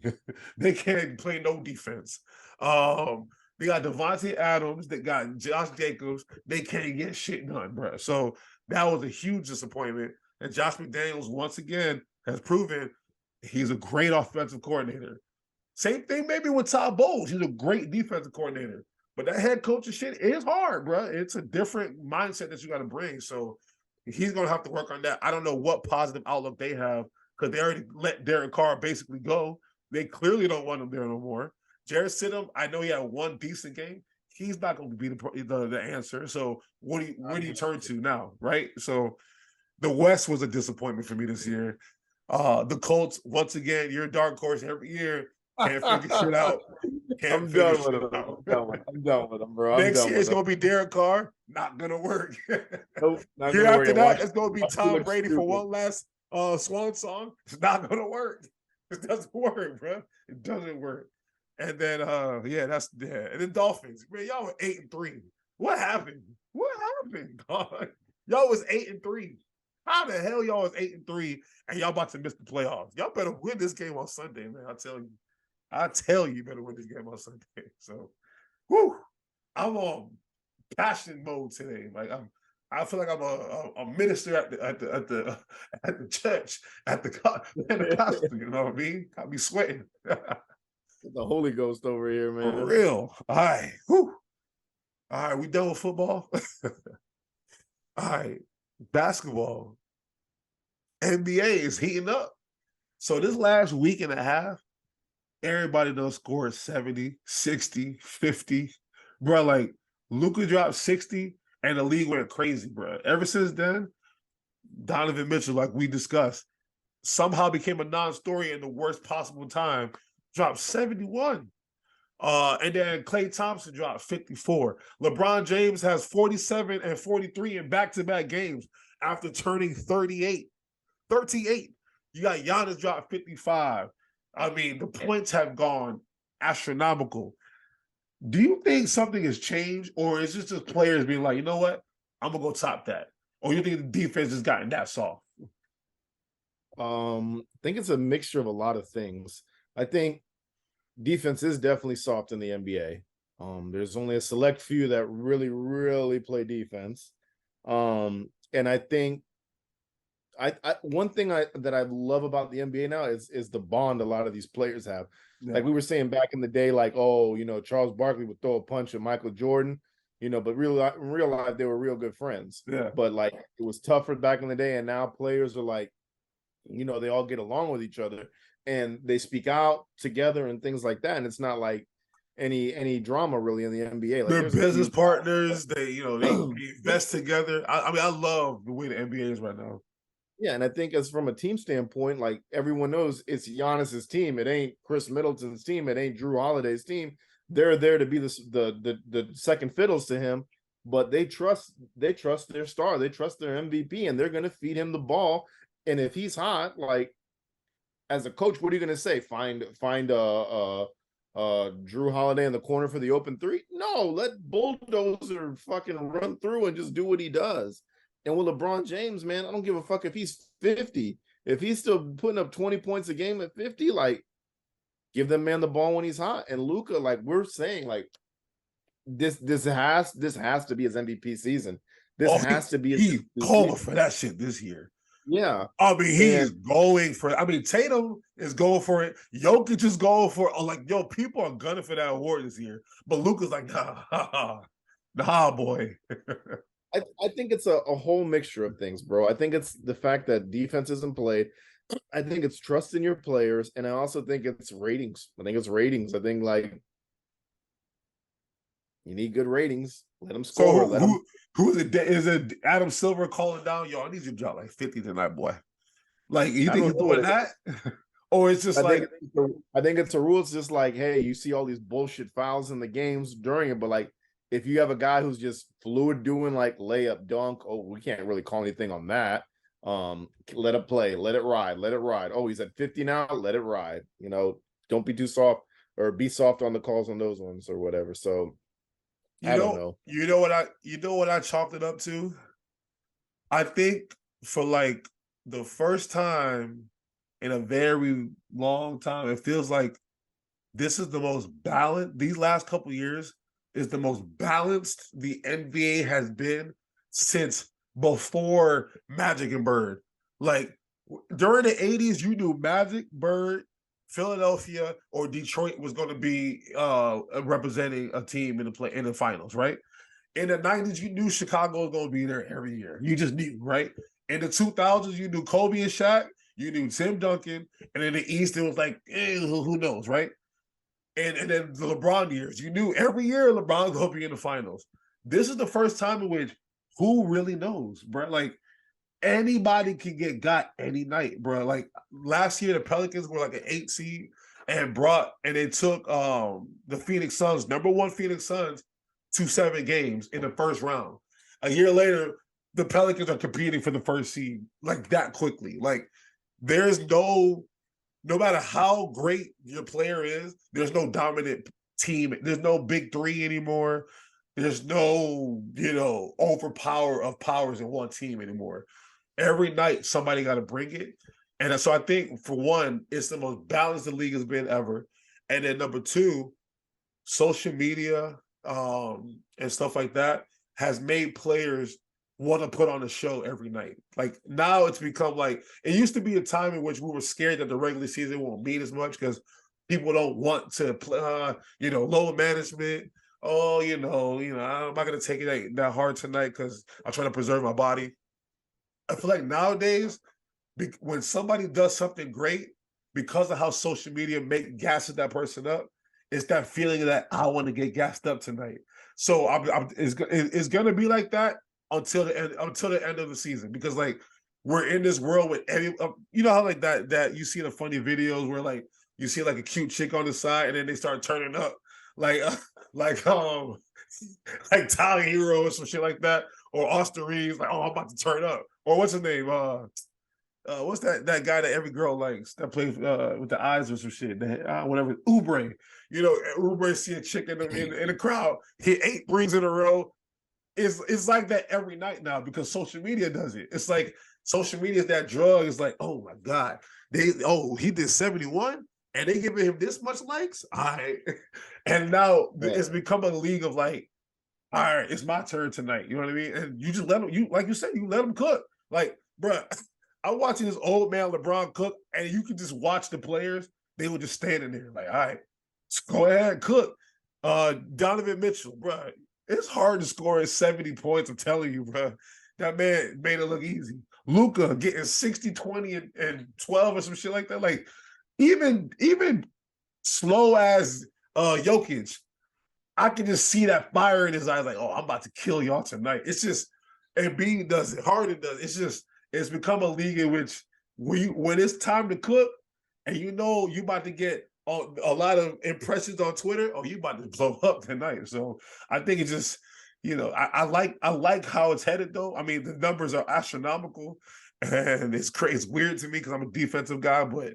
They can't play no defense. They got Devontae Adams. They got Josh Jacobs. They can't get shit done, bro. So that was a huge disappointment. And Josh McDaniels once again has proven he's a great offensive coordinator. Same thing maybe with Todd Bowles. He's a great defensive coordinator. But that head coaching shit is hard, bro. It's a different mindset that you got to bring. So he's going to have to work on that. I don't know what positive outlook they have because they already let Derek Carr basically go. They clearly don't want him there no more. Jarrett Stidham, I know he had one decent game. He's not going to be the answer. So where do you turn to now, right? So the West was a disappointment for me this year. The Colts, once again, you're a dark horse every year. Can't figure shit out. I'm done with him, bro. Next year it's gonna be Derek Carr. Not gonna work. Nope, not year gonna after work. that, it's gonna be Tom Brady for one last swan song. It's not gonna work. It doesn't work, bro. It doesn't work. And then And then Dolphins. Man, y'all were 8-3. What happened? What happened, dog? Y'all was 8-3. How the hell y'all was 8-3 and y'all about to miss the playoffs? Y'all better win this game on Sunday, man. I tell you better win this game on Sunday. So, I'm on passion mode today. Like I feel like I'm a minister at the church at the costume. You know what I mean? I'll be sweating. The Holy Ghost over here, man. For real. All right. All right. We done with football. All right. Basketball. NBA is heating up. So this last week and a half, everybody done scored 70, 60, 50. Bro, like Luka dropped 60 and the league went crazy, bro. Ever since then, Donovan Mitchell, like we discussed, somehow became a non-story in the worst possible time, dropped 71. And then Klay Thompson dropped 54. LeBron James has 47 and 43 in back-to-back games after turning 38. You got Giannis dropped 55. I mean, the points have gone astronomical. Do you think something has changed, or is this just players being like, you know what, I'm going to go top that? Or you think the defense has gotten that soft? I think it's a mixture of a lot of things. I think defense is definitely soft in the NBA. There's only a select few that really, really play defense. And I think one thing that I love about the NBA now is the bond a lot of these players have. Yeah. Like we were saying back in the day, like, Charles Barkley would throw a punch at Michael Jordan, but in real life, they were real good friends. Yeah. But like it was tougher back in the day, and now players are like, they all get along with each other and they speak out together and things like that. And it's not like any drama really in the NBA. Like, they're business partners. They invest together. I mean, I love the way the NBA is right now. Yeah, and I think as from a team standpoint, like everyone knows it's Giannis's team. It ain't Chris Middleton's team. It ain't Drew Holiday's team. They're there to be the second fiddles to him, but they trust their star. They trust their MVP, and they're going to feed him the ball. And if he's hot, like as a coach, what are you going to say? Find Drew Holiday in the corner for the open three? No, let Bulldozer fucking run through and just do what he does. And with LeBron James, man, I don't give a fuck if he's 50. If he's still putting up 20 points a game at 50, like, give that man the ball when he's hot. And Luka, like we're saying, like this has to be his MVP season. This has to be he called for that shit this year. Yeah. I mean, he is And going for it. I mean, Tatum is going for it. Jokic is going for it. Oh, like, yo, people are gunning for that award this year. But Luka's like, nah, boy. I think it's a whole mixture of things, bro. I think it's the fact that defense isn't played. I think it's trust in your players, and I also think it's ratings. I think it's ratings. I think like you need good ratings. Let them So score. Let them. who is it? Is it Adam Silver calling down? Yo, I need you to drop like 50 tonight, boy. Like, you I think don't he's know what doing it that? Or it's just I think like, I think it's a rule. It's just like, hey, you see all these bullshit fouls in the games during it, but like if you have a guy who's just fluid doing like layup dunk, oh, we can't really call anything on that. Let it play, let it ride, let it ride. Oh, he's at 50 now, let it ride. You know, don't be too soft or be soft on the calls on those ones or whatever. So I don't know. you know what I chalked it up to? I think for like the first time in a very long time, it feels like this is the most balanced. These last couple years is the most balanced the NBA has been since before Magic and Bird. Like during the 80s, you knew Magic, Bird, Philadelphia, or Detroit was going to be representing a team in the finals, right? In the 90s, you knew Chicago was going to be there every year. You just knew, right? In the 2000s, you knew Kobe and Shaq, you knew Tim Duncan, and in the East, it was like, who knows, right? And then the LeBron years, you knew every year LeBron was going to be in the finals. This is the first time in which who really knows, bro? Like anybody can get got any night, bro. Like last year, the Pelicans were like an 8 seed and they took the Phoenix Suns, number one Phoenix Suns, to 7 games in the first round. A year later, the Pelicans are competing for the first seed like that quickly. Like there's no matter how great your player is, there's no dominant team. There's no big three anymore. There's no, overpower of powers in one team anymore. Every night, somebody got to bring it. And so I think, for one, it's the most balanced the league has been ever. And then number two, social media and stuff like that has made players want to put on a show every night. Like now it's become like it used to be a time in which we were scared that the regular season won't mean as much because people don't want to play, lower management. Oh, I'm not gonna take it that hard tonight because I'm trying to preserve my body. I feel like nowadays, when somebody does something great, because of how social media gasses that person up, it's that feeling that I want to get gassed up tonight. So it's gonna be like that until the end of the season because like we're in this world with you know how like that you see the funny videos where like you see like a cute chick on the side and then they start turning up like like like Tyler Hero or some shit like that or Austin Reeves like, oh, I'm about to turn up, or what's his name, what's that guy that every girl likes that plays with the eyes or some shit, whatever, Oubre. Oubre see a chick in the crowd, hit 8 rings in a row. It's like that every night now because social media does it. It's like social media is that drug. It's like, oh my God, he did 71 and they giving him this much likes. All right. And now it's become a league of like, all right, it's my turn tonight. You know what I mean? And you just let him, like you said, you let him cook. Like, bro, I'm watching this old man LeBron cook, and you can just watch the players. They were just standing there like, all right, go ahead, cook. Donovan Mitchell, bro, it's hard to score at 70 points. I'm telling you, bro. That man made it look easy. Luka getting 60, 20, and 12 or some shit like that. Like, even slow as Jokic, I can just see that fire in his eyes, like, oh, I'm about to kill y'all tonight. It's just, Embiid does it, Harden does it. It's become a league in which when it's time to cook and you about to get a lot of impressions on Twitter, oh, you about to blow up tonight. So I think it's just, I like how it's headed though. I mean, the numbers are astronomical and it's crazy. It's weird to me because I'm a defensive guy, but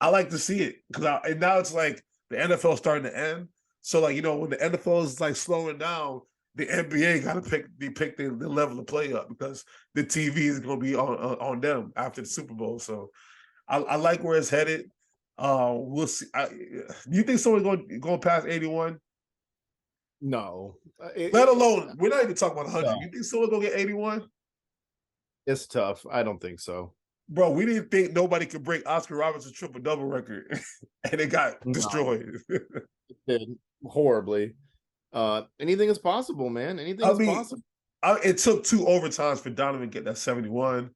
I like to see it and now it's like the NFL starting to end. So like, when the NFL is like slowing down, the NBA got to pick the level of play up because the TV is going to be on them after the Super Bowl. So I like where it's headed. We'll see. Do you think someone's going past 81? No. Let alone, we're not even talking about 100. You think someone's going to get 81? It's tough. I don't think so. Bro, we didn't think nobody could break Oscar Robertson's triple-double record, and it got No, destroyed. it did horribly. Anything is possible, man. Anything I is mean, possible. it took 2 overtimes for Donovan to get that 71.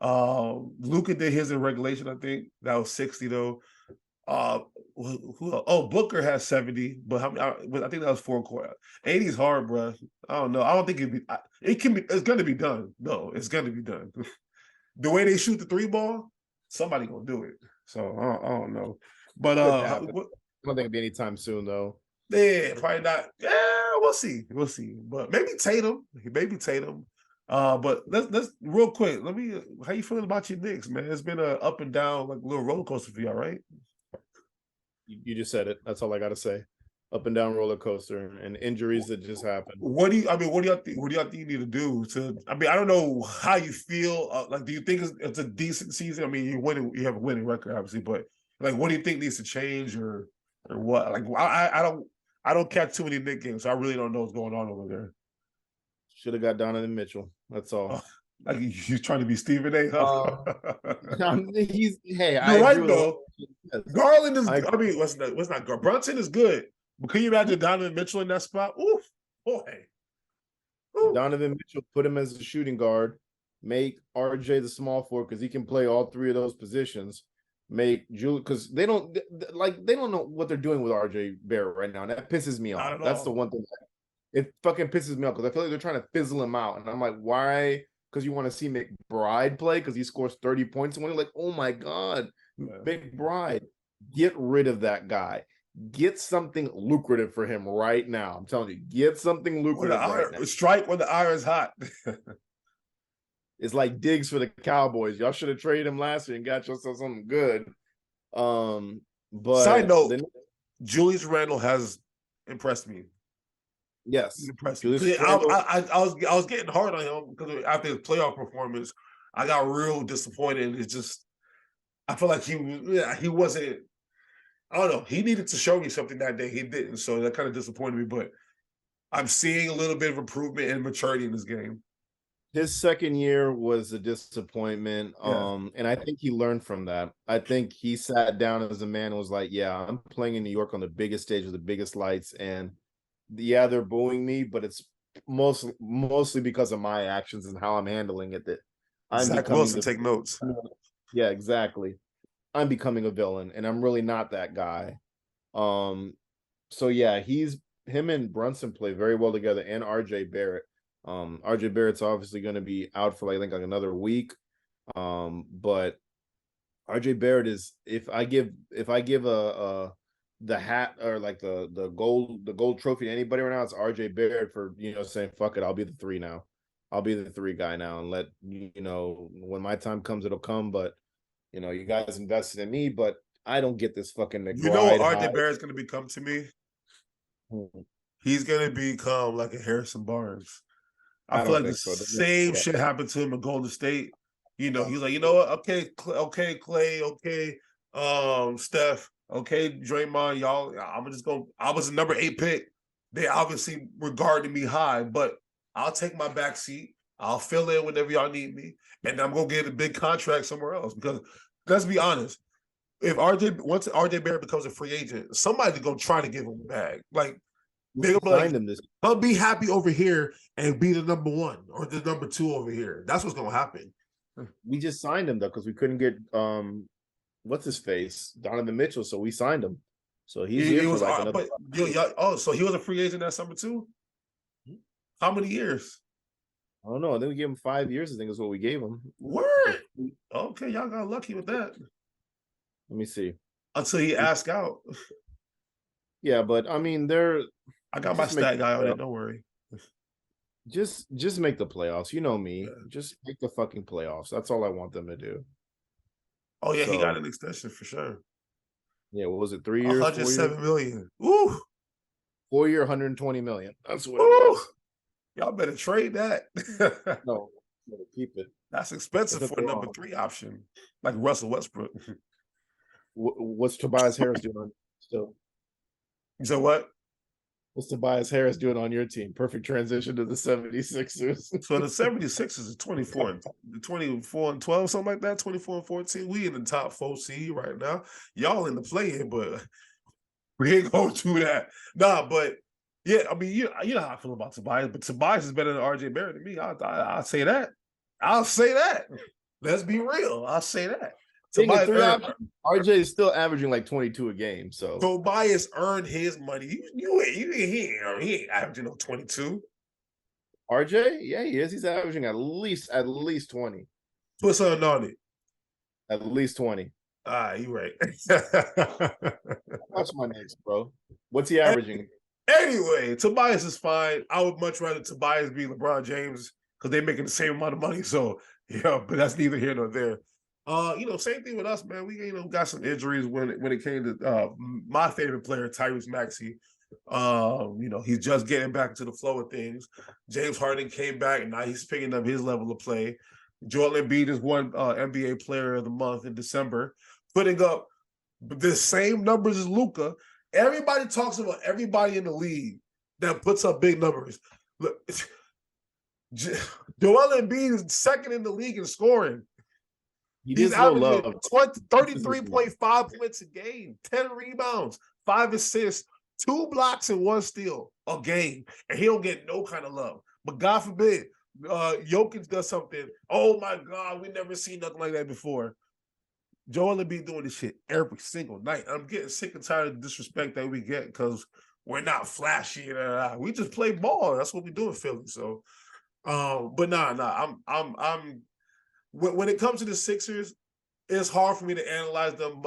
Luka did his in regulation, I think. That was 60, though. Who else? Oh, Booker has 70, but how many? I think that was 4 quarter. 80 is hard, bro. I don't know. I don't think it can be. It's going to be done. No, it's going to be done. The way they shoot the 3 ball, somebody gonna do it. So I don't know. But Could happen. I don't think it'll be anytime soon, though. yeah, probably not. Yeah, we'll see. We'll see. But maybe Tatum. Maybe Tatum. But let's real quick. How you feeling about your Knicks, man? It's been a up and down, like a little roller coaster for y'all, right? You just said it. That's all I gotta say. Up and down roller coaster and injuries that just happened. What do y'all think? What do y'all think you need to do to? I mean, I don't know how you feel. Like, do you think it's a decent season? I mean, you have a winning record, obviously, but like, what do you think needs to change, or what? Like, I don't catch too many Knicks games, so I really don't know what's going on over there. Should have got Donovan Mitchell. That's all. Like, he's trying to be Stephen A. Huh? Hey, You're right though. Garland is. I mean, what's not Brunson is good. But can you imagine Donovan Mitchell in that spot? Oof, boy. Oof. Donovan Mitchell, put him as a shooting guard. Make RJ the small forward because he can play all 3 of those positions. Make Julie because they don't know what they're doing with RJ Barrett right now, and that pisses me off. That's the one thing it fucking pisses me off because I feel like they're trying to fizzle him out, and I'm like, why? Because you want to see McBride play because he scores 30 points and when you're like, oh my god, McBride, get rid of that guy. Get something lucrative for him right now. I'm telling you, get something lucrative right now. Strike when the iron's hot. It's like Diggs for the Cowboys. Y'all should have traded him last year and got yourself something good. But side note, Julius Randle has impressed me. Yes, he's impressed me. I was getting hard on him because after his playoff performance, I got real disappointed. It's just I feel like he wasn't. I don't know. He needed to show me something that day. He didn't, so that kind of disappointed me. But I'm seeing a little bit of improvement and maturity in this game. His second year was a disappointment, and I think he learned from that. I think he sat down as a man and was like, "Yeah, I'm playing in New York on the biggest stage with the biggest lights, and yeah, they're booing me, but it's mostly because of my actions and how I'm handling it. That I'm Zach Wilson, take notes. Yeah, exactly. I'm becoming a villain, and I'm really not that guy. So yeah, him and Brunson play very well together, and RJ Barrett. RJ Barrett's obviously going to be out for like another week. But RJ Barrett is if I give the hat or like the gold trophy to anybody right now, it's RJ Barrett for saying fuck it, I'll be the 3 now. I'll be the 3 guy now and let when my time comes, it'll come. But you guys invested in me, but I don't get this fucking McBride. You know what RJ Barrett's going to become to me? He's going to become like a Harrison Barnes. I feel like the same shit happened to him in Golden State. He's like, you know what? Okay, Klay, okay, Steph, okay, Draymond, y'all. I was the number 8 pick. They obviously regarded me high, but I'll take my back seat. I'll fill in whenever y'all need me, and I'm gonna get a big contract somewhere else. Because let's be honest, once RJ Barrett becomes a free agent, somebody's gonna try to give him a bag. Like they're gonna be like, I'll be happy over here and be the number 1 or the number 2 over here. That's what's gonna happen. We just signed him though because we couldn't get what's his face, Donovan Mitchell, so we signed him. So he's here for like another. So he was a free agent that summer too. How many years? I don't know. I think we gave him 5 years. I think is what we gave him. Word. Okay, y'all got lucky with that. Let me see. Until he asked out. Yeah, but I mean, I got my stat guy on it. Don't worry. Just make the playoffs. You know me. Yeah. Just make the fucking playoffs. That's all I want them to do. Oh yeah, he got an extension for sure. Yeah, what was it? 3 years? 107 million. Woo! 4 year, 120 million. That's what it was. Y'all better trade that. No, keep it. That's expensive for a number 3 option, like Russell Westbrook. What's Tobias Harris doing still? You said what? What's Tobias Harris doing on your team? Perfect transition to the 76ers. So the 76ers is 24 and 12, something like that, 24 and 14. We in the top 4 seed right now. Y'all in the play-in, but we ain't going to do that. Nah, but yeah, I mean, you know how I feel about Tobias, but Tobias is better than RJ Barrett to me. I'll say that. I'll say that. Let's be real. I'll say that. Tobias RJ is still averaging like 22 a game. So Tobias earned his money. He ain't averaging no 22. RJ, yeah, he is. He's averaging at least 20. Put something on it. At least 20. You right. Watch my next, bro. What's he averaging? Anyway, Tobias is fine. I would much rather Tobias be LeBron James because they're making the same amount of money. So yeah, but that's neither here nor there. Same thing with us, man. We got some injuries when it came to my favorite player, Tyrese Maxey. He's just getting back into the flow of things. James Harden came back, and now he's picking up his level of play. Joel Embiid is one NBA Player of the Month in December, putting up the same numbers as Luka. Everybody talks about everybody in the league that puts up big numbers. Look, Joel Embiid is second in the league in scoring. He's averaging 33.5 points a game, 10 rebounds, 5 assists, 2 blocks, and 1 steal a game. And he don't get no kind of love. But God forbid, Jokic does something. Oh, my God, we never seen nothing like that before. Joel Embiid doing this shit every single night. I'm getting sick and tired of the disrespect that we get because we're not flashy. We just play ball. That's what we do in Philly. So, but I'm when it comes to the Sixers, it's hard for me to analyze them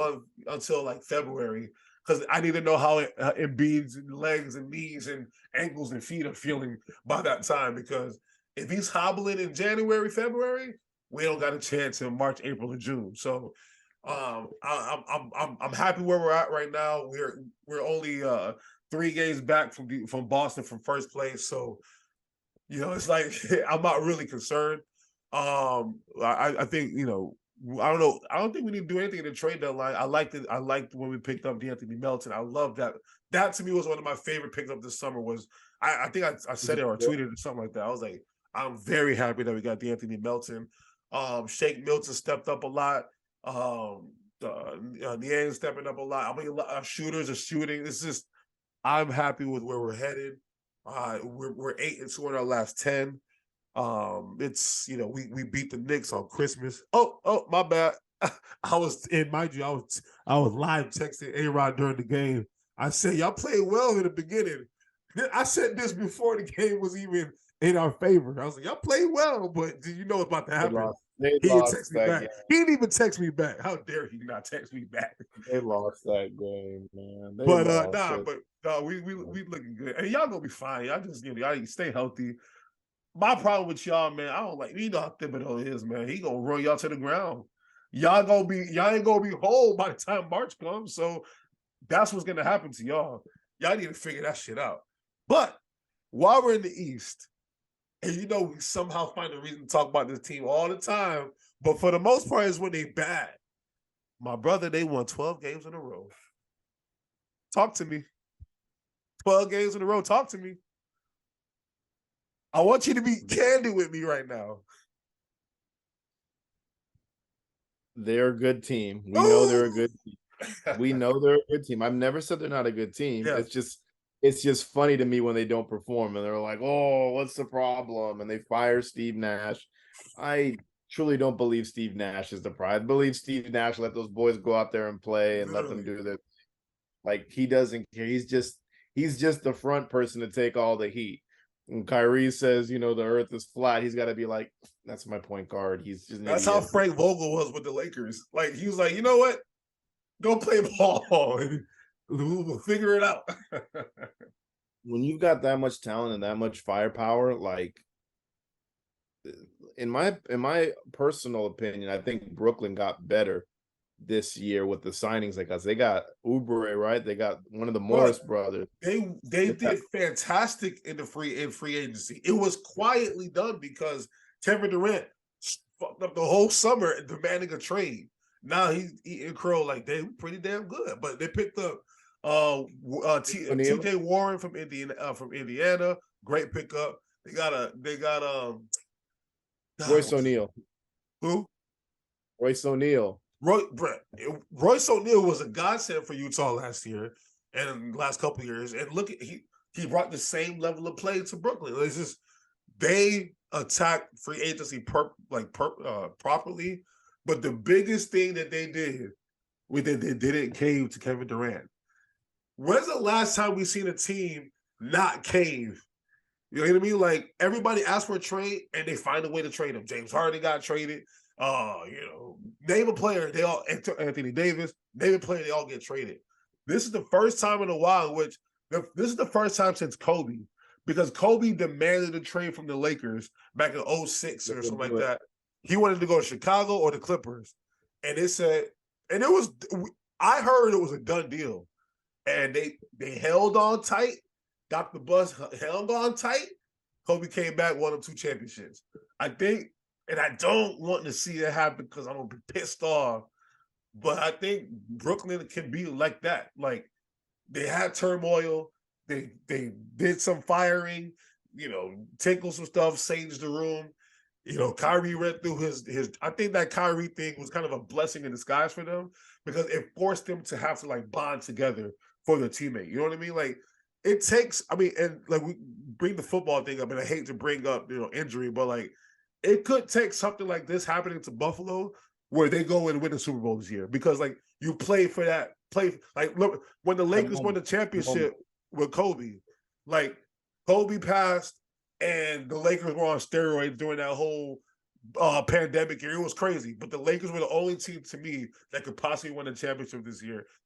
until like February because I need to know how Embiid's legs and knees and ankles and feet are feeling by that time. Because if he's hobbling in January, February, we don't got a chance in March, April, or June. So I'm happy where we're at right now. We're only 3 games back from Boston from first place. So it's like I'm not really concerned. I think I don't know. I don't think we need to do anything in the trade deadline. I liked when we picked up D'Anthony Melton. I love that. That to me was one of my favorite picks up this summer. Was I think I said it or tweeted or something like that. I was like, I'm very happy that we got D'Anthony Melton. Shake Milton stepped up a lot. Niang stepping up a lot. I mean, shooters are shooting. It's just I'm happy with where we're headed. We're 8-2 in our last 10. It's we beat the Knicks on Christmas. Oh, my bad. I was live texting A-Rod during the game. I said y'all played well in the beginning. I said this before the game was even in our favor. I was like, y'all played well, but did you know what's about to happen? He didn't text me back. He didn't even text me back. How dare he not text me back? They lost that game, man. We looking good, and y'all gonna be fine. Y'all just y'all stay healthy. My problem with y'all, man, I don't like how Thibodeau is, man. He gonna run y'all to the ground. Y'all ain't gonna be whole by the time March comes. So that's what's gonna happen to y'all. Y'all need to figure that shit out. But while we're in the East, and we somehow find a reason to talk about this team all the time, but for the most part, it's when they bad. My brother, they won 12 games in a row. Talk to me. 12 games in a row. Talk to me. I want you to be candid with me right now. They're a good team. We know they're a good team. We know they're a good team. I've never said they're not a good team. Yeah. It's just funny to me when they don't perform and they're like, oh, what's the problem? And they fire Steve Nash. I truly don't believe Steve Nash is the problem. I believe Steve Nash let those boys go out there and play and let them do their. Like, he doesn't care. He's just the front person to take all the heat. When Kyrie says, the earth is flat, he's got to be like, that's my point guard. He's just That's how Frank Vogel was with the Lakers. Like, he was like, you know what? Go play ball. We'll figure it out. When you've got that much talent and that much firepower, like, in my personal opinion, I think Brooklyn got better this year with the signings. Like us, they got Oubre, right? They got one of the Morris brothers. They did fantastic in free agency. It was quietly done because Kevin Durant fucked up the whole summer demanding a trade. Now he's eating crow like they pretty damn good, but they picked up O'Neal, TJ Warren from Indiana, great pickup. They got Royce God, O'Neal, who? Royce O'Neal. Royce O'Neal was a godsend for Utah last year and last couple of years. And look at he brought the same level of play to Brooklyn. It's just they attacked free agency properly. But the biggest thing that they did was that they didn't cave to Kevin Durant. When's the last time we seen a team not cave? You know what I mean? Like everybody asked for a trade and they find a way to trade him. James Harden got traded. Name a player, they all Anthony Davis, name a player, they all get traded. This is the first time in a while in which this is the first time since Kobe, because Kobe demanded a trade from the Lakers back in 06 or something like that. He wanted to go to Chicago or the Clippers. And it said, and it was I heard it was a done deal. And they held on tight, got the bus, held on tight. Kobe came back, won them 2 championships. I think, and I don't want to see it happen because I'm gonna be pissed off. But I think Brooklyn can be like that. Like they had turmoil, they did some firing, tinkle some stuff, sage the room. Kyrie read through his. I think that Kyrie thing was kind of a blessing in disguise for them because it forced them to have to like bond together for their teammate. You know what I mean? Like it takes. I mean, and like we bring the football thing up, and I hate to bring up injury, but like it could take something like this happening to Buffalo where they go and win the Super Bowl this year because like you play for that like look when the Lakers won the championship with Kobe, like Kobe passed and the Lakers were on steroids during that whole pandemic year. It was crazy, but the Lakers were the only team to me that could possibly win the championship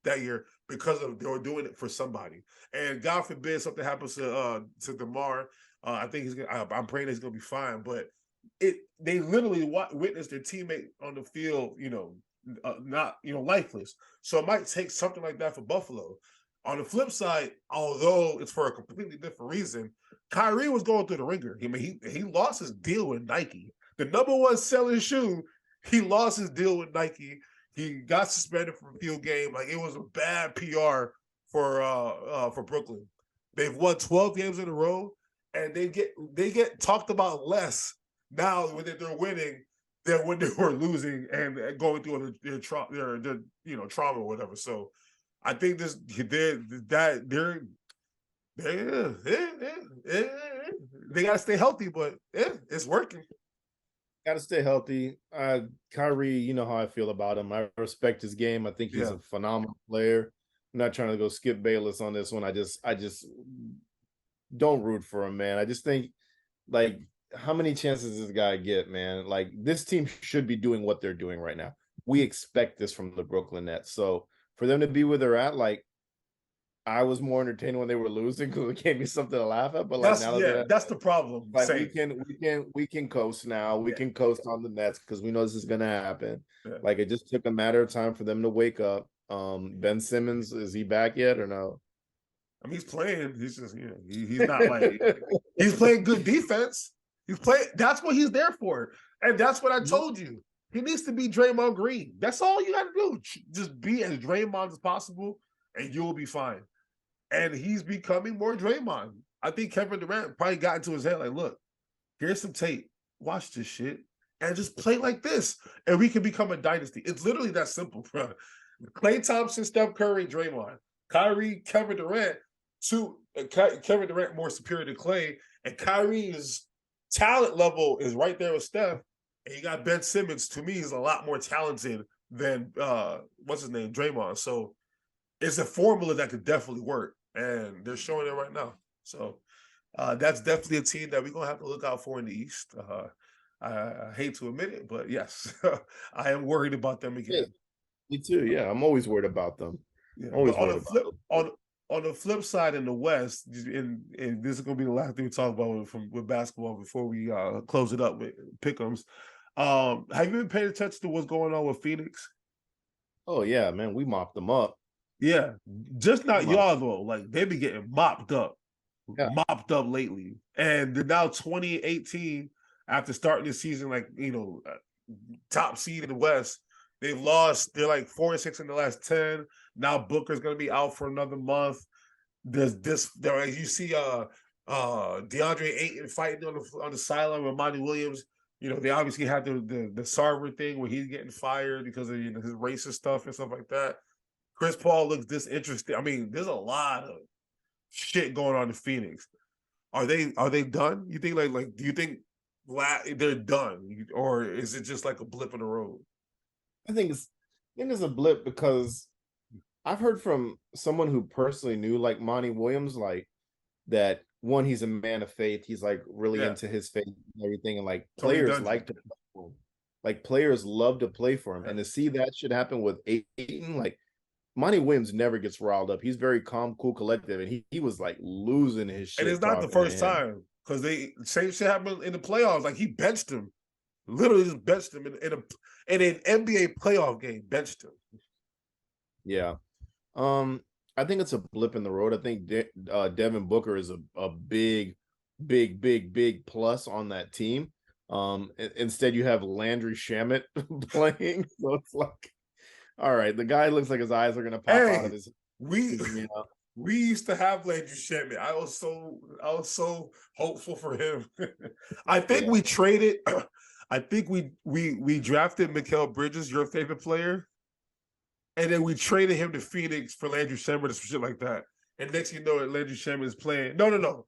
that year because of they were doing it for somebody. And God forbid something happens to Damar. I think I'm praying he's gonna be fine, but they literally witnessed their teammate on the field, not lifeless. So it might take something like that for Buffalo. On the flip side, although it's for a completely different reason, Kyrie was going through the ringer. I mean, he lost his deal with Nike, the number one selling shoe. He lost his deal with Nike. He got suspended from a field game. Like it was a bad PR for Brooklyn. They've won 12 games in a row, and they get talked about less now when they're winning than when they were losing and going through their trauma or whatever. So I think they gotta stay healthy, but it's working. Got to stay healthy. Kyrie, you know how I feel about him. I respect his game. I think he's a phenomenal player. I'm not trying to go skip Bayless on this one. I just don't root for him, man. I just think, like, how many chances does this guy get, man? Like, this team should be doing what they're doing right now. We expect this from the Brooklyn Nets. So for them to be where they're at, like, I was more entertained when they were losing because it gave me something to laugh at. But like that's the problem. Like we can coast now. We can coast on the Nets because we know this is gonna happen. Yeah. Like it just took a matter of time for them to wake up. Ben Simmons, is he back yet or no? I mean, he's playing. He's just he's not like he's playing good defense. He's playing. That's what he's there for, and that's what I told you. He needs to be Draymond Green. That's all you got to do. Just be as Draymond as possible, and you'll be fine. And he's becoming more Draymond. I think Kevin Durant probably got into his head like, look, here's some tape. Watch this shit. And just play like this. And we can become a dynasty. It's literally that simple, bro. Klay Thompson, Steph Curry, Draymond. Kyrie, Kevin Durant. Kevin Durant more superior to Klay. And Kyrie's talent level is right there with Steph. And you got Ben Simmons. To me, he's a lot more talented than, what's his name, Draymond. So it's a formula that could definitely work. And they're showing it right now. So that's definitely a team that we're going to have to look out for in the East. I hate to admit it, but yes, I am worried about them again. Yeah, me too. Yeah, I'm always worried about them. Yeah. On the flip side in the West, and this is going to be the last thing we talk about with basketball before we close it up with pick'ems. Have you been paying attention to what's going on with Phoenix? Oh, yeah, man. We mopped them up. Yeah, just not y'all though. Like they be getting mopped up lately, and they're now 2018 after starting the season like top seed in the West. They've lost. They're like 4-6 in the last 10. Now Booker's gonna be out for another month. There's this. There you see DeAndre Ayton fighting on the sideline with Monty Williams. You know, they obviously had the Sarver thing where he's getting fired because of his racist stuff and stuff like that. Chris Paul looks disinterested. I mean, there's a lot of shit going on in Phoenix. Are they done? You think like do you think they're done, or is it just like a blip in the road? I think it's a blip because I've heard from someone who personally knew like Monty Williams, like that one, he's a man of faith. He's like really into his faith and everything, and like players like to play for him. Like players love to play for him, and to see that shit happen with Ayton, like Monty Williams never gets riled up. He's very calm, cool, collective, and he was like losing his shit. And it's not the first time because same shit happened in the playoffs. Like he benched him, literally just benched him in an NBA playoff game. Benched him. Yeah, I think it's a blip in the road. I think Devin Booker is a big plus on that team. Instead, you have Landry Shamet playing, so it's like, all right, the guy looks like his eyes are gonna pop out of his. We used to have Landry Shamet. I was so hopeful for him. I think we traded. I think we drafted Mikal Bridges, your favorite player, and then we traded him to Phoenix for Landry Shamet or some shit like that. And next you know, Landry Shamet is playing. No.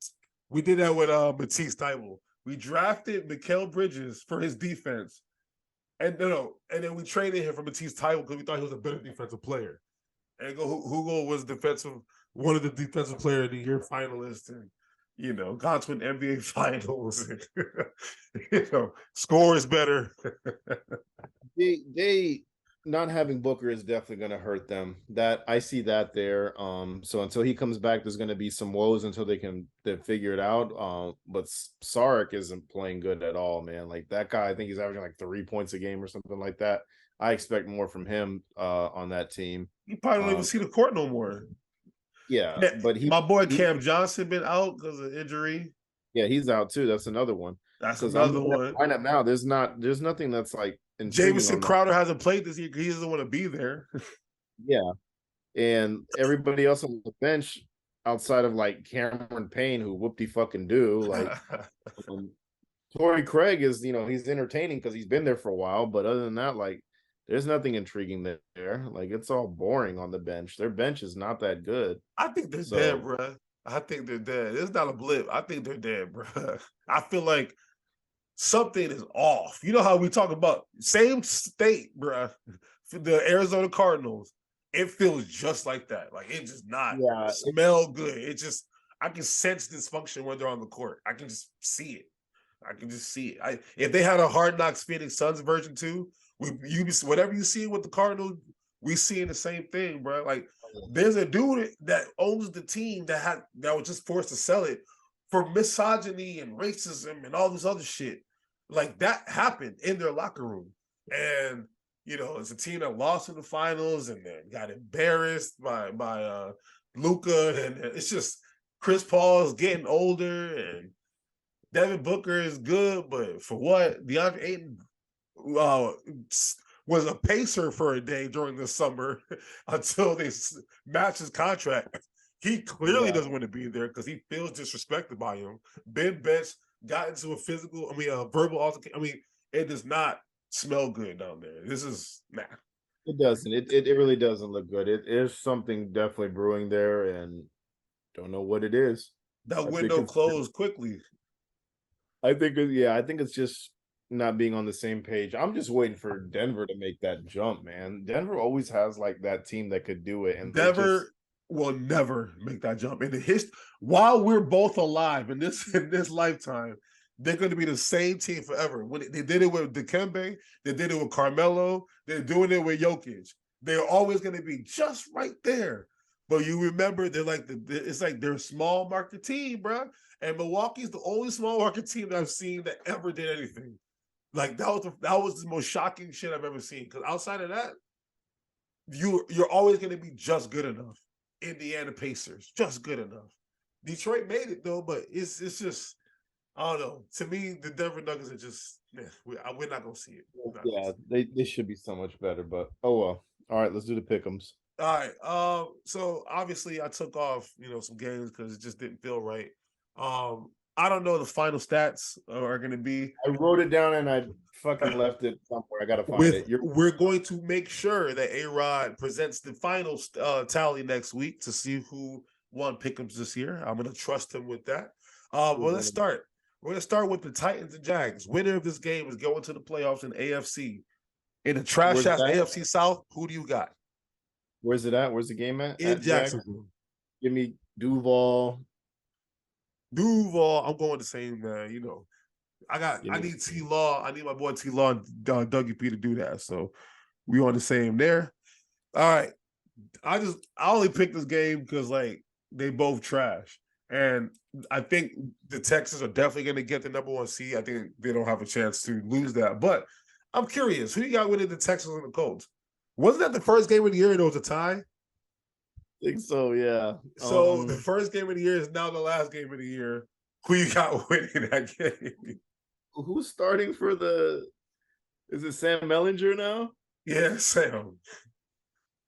We did that with Matisse Thybulle. We drafted Mikal Bridges for his defense. And then we traded him for Matisse Thybulle because we thought he was a better defensive player. And Hugo was one of the defensive player of the year finalists, and gone to an NBA finals. And, score is better. they not having Booker is definitely going to hurt them. That I see that there. So until he comes back, there's going to be some woes until they figure it out. But Saric isn't playing good at all, man. Like that guy, I think he's averaging like 3 points a game or something like that. I expect more from him on that team. You probably don't even see the court no more. Yeah, but my boy Cam Johnson been out because of injury. Yeah, he's out too. That's another one. That's another one. Lineup now. There's nothing that's like Jamison Crowder hasn't played this year because he doesn't want to be there. Yeah, and everybody else on the bench outside of like Cameron Payne, who whoop-de fucking do, like Torrey Craig is, he's entertaining because he's been there for a while, but other than that, like there's nothing intriguing there. Like it's all boring on the bench. Their bench is not that good. I think they're dead, bro. I think they're dead. It's not a blip. I think they're dead, bro. I feel like something is off. You know how we talk about same state, bro. The Arizona Cardinals. It feels just like that. Like it just not smell good. It just I can sense dysfunction when they're on the court. I can just see it. If they had a Hard Knocks Phoenix Suns version too, whatever you see with the Cardinals, we seeing the same thing, bro. Like there's a dude that owns the team that was just forced to sell it for misogyny and racism and all this other shit. Like that happened in their locker room. And it's a team that lost in the finals and then got embarrassed by Luka. And it's just Chris Paul's getting older and Devin Booker is good, but for what? DeAndre Ayton was a pacer for a day during the summer until they matched his contract. He clearly doesn't want to be there because he feels disrespected by him. Ben Bench got into a verbal altercation. It does not smell good down there. This is It doesn't. It really doesn't look good. It is something definitely brewing there, and don't know what it is. That window closed quickly. I think it's just not being on the same page. I'm just waiting for Denver to make that jump, man. Denver always has like that team that could do it, and Denver will never make that jump in the history. While we're both alive in this lifetime, they're going to be the same team forever. When they did it with Dikembe, they did it with Carmelo, they're doing it with Jokic. They're always going to be just right there. But you remember, it's like they're a small market team, bro. And Milwaukee's the only small market team that I've seen that ever did anything. Like that was the most shocking shit I've ever seen. Because outside of that, you're always going to be just good enough. Indiana Pacers, just good enough. Detroit made it though, but it's just I don't know. To me, the Denver Nuggets are just we're not gonna see it. They should be so much better, but oh well. All right, let's do the pick'ems. All right. So obviously I took off, some games because it just didn't feel right. I don't know the final stats are going to be. I wrote it down and I fucking left it somewhere. I gotta find With it. You're we're going to make sure that A-Rod presents the final tally next week to see who won Pick'ems this year. I'm going to trust him with that. Well, let's start. We're going to start with the Titans and Jags. Winner of this game is going to the playoffs in AFC. In the trash ass AFC South, who do you got? Where's it at? Where's the game at? In Jacksonville. Give me Duval. I'm going the same, man. I need T-Law. I need my boy T-Law and Dougie P to do that. So we on the same there. All right. I only picked this game because they both trash. And I think the Texans are definitely going to get the number 1 seed. I think they don't have a chance to lose that. But I'm curious, who you got winning the Texans and the Colts? Wasn't that the first game of the year and it was a tie? I think so, yeah. So the first game of the year is now the last game of the year. Who you got winning that game? Who's starting for is it Sam Mellinger now? Yeah, Sam.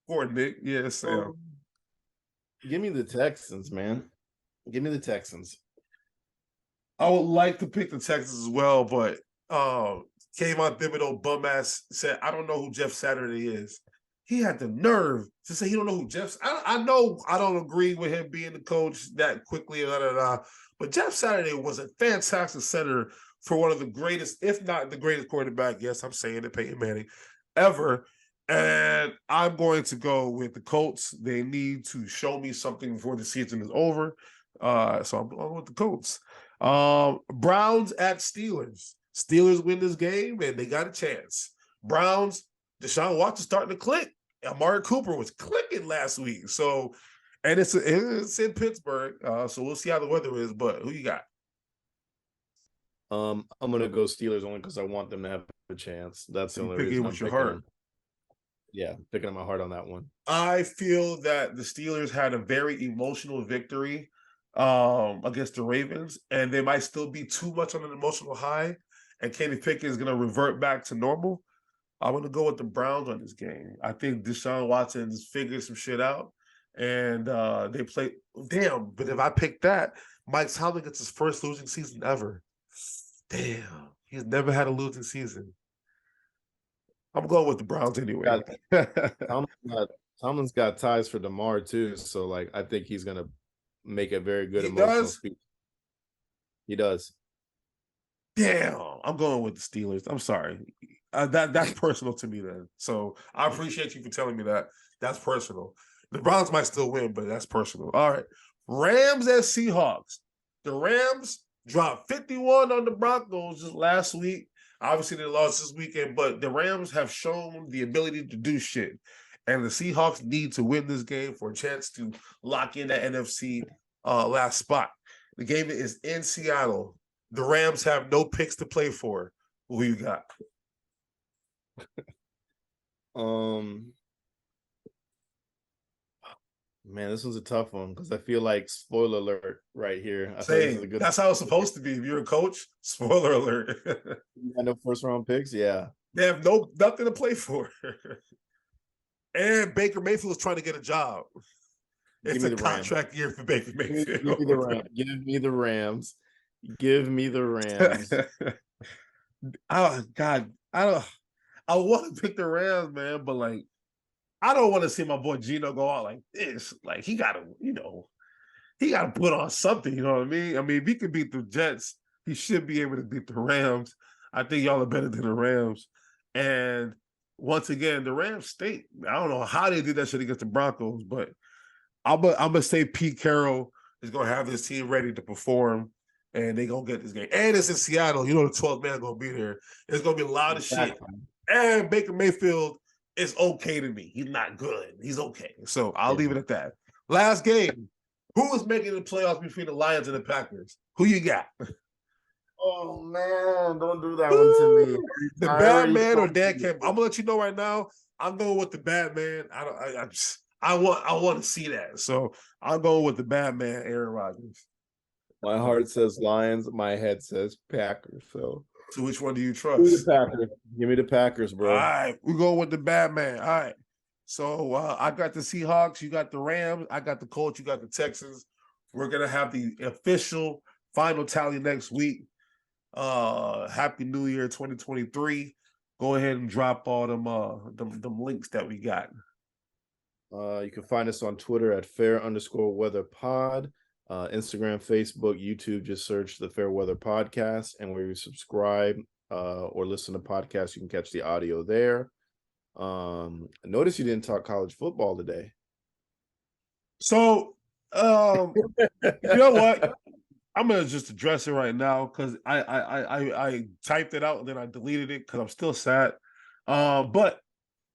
Poor Nick. Yeah, Sam. Give me the Texans, man. Give me the Texans. I would like to pick the Texans as well, but Kayvon Thibodeau bum ass said, I don't know who Jeff Saturday is. He had the nerve to say he don't know who Jeff. I know I don't agree with him being the coach that quickly, but Jeff Saturday was a fantastic center for one of the greatest, if not the greatest quarterback. Yes, I'm saying it, Peyton Manning, ever. And I'm going to go with the Colts. They need to show me something before the season is over. So I'm going with the Colts. Browns at Steelers. Steelers win this game, and they got a chance. Browns, Deshaun Watson starting to click. Amari Cooper was clicking last week. So, and it's in Pittsburgh. So we'll see how the weather is. But who you got? I'm gonna go Steelers only because I want them to have a chance. That's the only reason I'm picking them. Yeah, picking up my heart on that one. I feel that the Steelers had a very emotional victory against the Ravens, and they might still be too much on an emotional high, and Kenny Pickett is going to revert back to normal. I'm going to go with the Browns on this game. I think Deshaun Watson's figured some shit out, and they play – damn, but if I pick that, Mike Tomlin gets his first losing season ever. Damn, he's never had a losing season. I'm going with the Browns anyway. Tomlin's got ties for Damar too, so I think he's gonna make a very good emotional speech. He does. Damn, I'm going with the Steelers. I'm sorry. That's personal to me then. So I appreciate you for telling me that. That's personal. The Browns might still win, but that's personal. All right. Rams and Seahawks. The Rams dropped 51 on the Broncos just last week. Obviously, they lost this weekend, but the Rams have shown the ability to do shit. And the Seahawks need to win this game for a chance to lock in that NFC last spot. The game is in Seattle. The Rams have no picks to play for. Who you got? Man, this one's a tough one because I feel like spoiler alert right here. That's how it's supposed to be. If you're a coach, spoiler alert. You got no first round picks, yeah. They have nothing to play for. And Baker Mayfield's trying to get a job. It's a contract year for Baker Mayfield. Give me the Rams. Give me the Rams. Oh God, I want to pick the Rams, man, but I don't want to see my boy Gino go out like this. He gotta, he gotta put on something. You know what I mean? I mean, if he can beat the Jets, he should be able to beat the Rams. I think y'all are better than the Rams. And once again, the Rams stink. I don't know how they did that shit against the Broncos, but I'm gonna say Pete Carroll is gonna have this team ready to perform, and they gonna get this game. And it's in Seattle. The 12th man gonna be there. It's gonna be loud as shit. And Baker Mayfield is okay to me. He's not good. He's okay. So I'll leave it at that. Last game. Who is making the playoffs between the Lions and the Packers? Who you got? Oh man, don't do that one to me. The bad man or Dan Campbell? I'm gonna let you know right now. I'm going with the bad man. I want to see that. So I'm going with the bad man, Aaron Rodgers. My heart says Lions. My head says Packers. So which one do you trust? Give me the Packers, bro. All right, we're going with the bad man. All right. So I got the Seahawks, you got the Rams, I got the Colts, you got the Texans. We're gonna have the official final tally next week. Happy New Year 2023. Go ahead and drop all them links that we got. You can find us on Twitter at fair_weather_pod. Instagram, Facebook, YouTube, just search the Fair Weather Podcast. And where you subscribe or listen to podcasts, you can catch the audio there. Notice you didn't talk college football today. So, you know what? I'm gonna just address it right now because I typed it out and then I deleted it because I'm still sad. But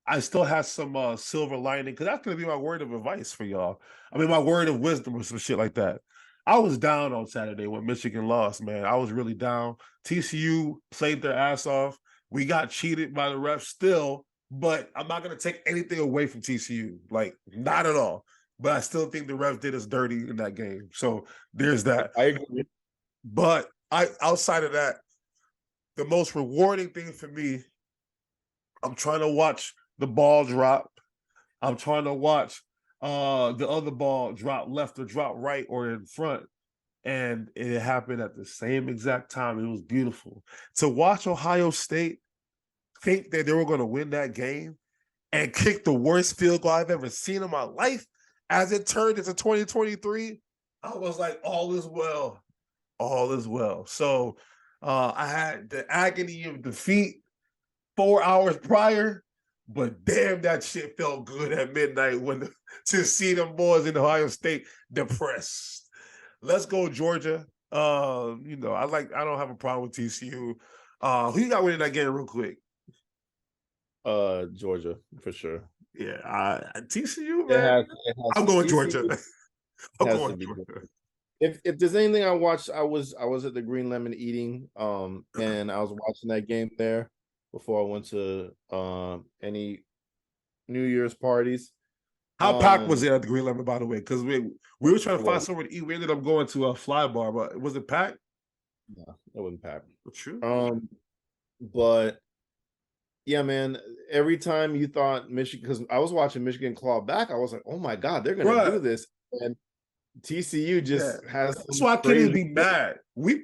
I still have some silver lining because that's gonna be my word of advice for y'all. I mean, my word of wisdom or some shit like that. I was down on Saturday when Michigan lost, man. I was really down. TCU played their ass off. We got cheated by the refs still, but I'm not gonna take anything away from TCU, like not at all. But I still think the refs did us dirty in that game. So there's that. I agree. But outside of that, the most rewarding thing for me, I'm trying to watch the ball drop. I'm trying to watch the other ball drop left or drop right or in front. And it happened at the same exact time. It was beautiful. To watch Ohio State think that they were going to win that game and kick the worst field goal I've ever seen in my life as it turned into 2023, I was like, all is well. All is well. So I had the agony of defeat 4 hours prior, but damn, that shit felt good at midnight to see them boys in Ohio State depressed. Let's go, Georgia. I don't have a problem with TCU. Who you got winning that game real quick? Georgia, for sure. Yeah, TCU, man. I'm going Georgia. I'm going Georgia. If there's anything I watched, I was at the Green Lemon eating, and I was watching that game there before I went to any New Year's parties. How packed was it at the Green Lemon, by the way? Because we were trying to find somewhere to eat. We ended up going to a Fly Bar, but was it packed? No, it wasn't packed. True. But yeah, man. Every time you thought Michigan, because I was watching Michigan claw back, I was like, "Oh my god, they're gonna do this!" And TCU just has. That's why I couldn't even be mad. We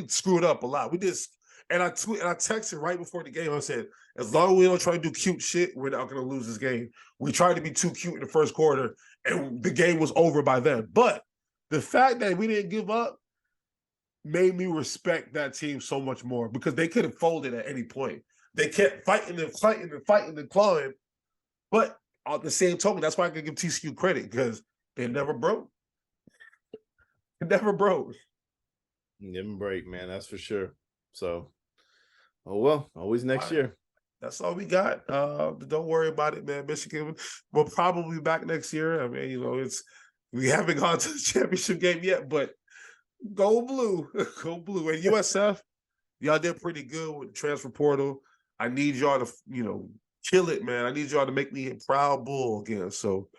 screwed up a lot. We just and I texted right before the game. I said, as long as we don't try to do cute shit, we're not going to lose this game. We tried to be too cute in the first quarter, and the game was over by then. But the fact that we didn't give up made me respect that team so much more because they could have folded at any point. They kept fighting and clawing. But on the same token, that's why I can give TCU credit because they never broke. It never broke. Didn't break, man. That's for sure. So, oh well, always next year. That's all we got. Don't worry about it, man. Michigan will probably be back next year. I mean, we haven't gone to the championship game yet, but go blue, go blue. And USF, y'all did pretty good with the transfer portal. I need y'all to, kill it, man. I need y'all to make me a proud bull again. So,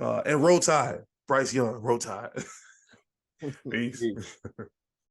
and roll tide, Bryce Young, roll tide. Peace.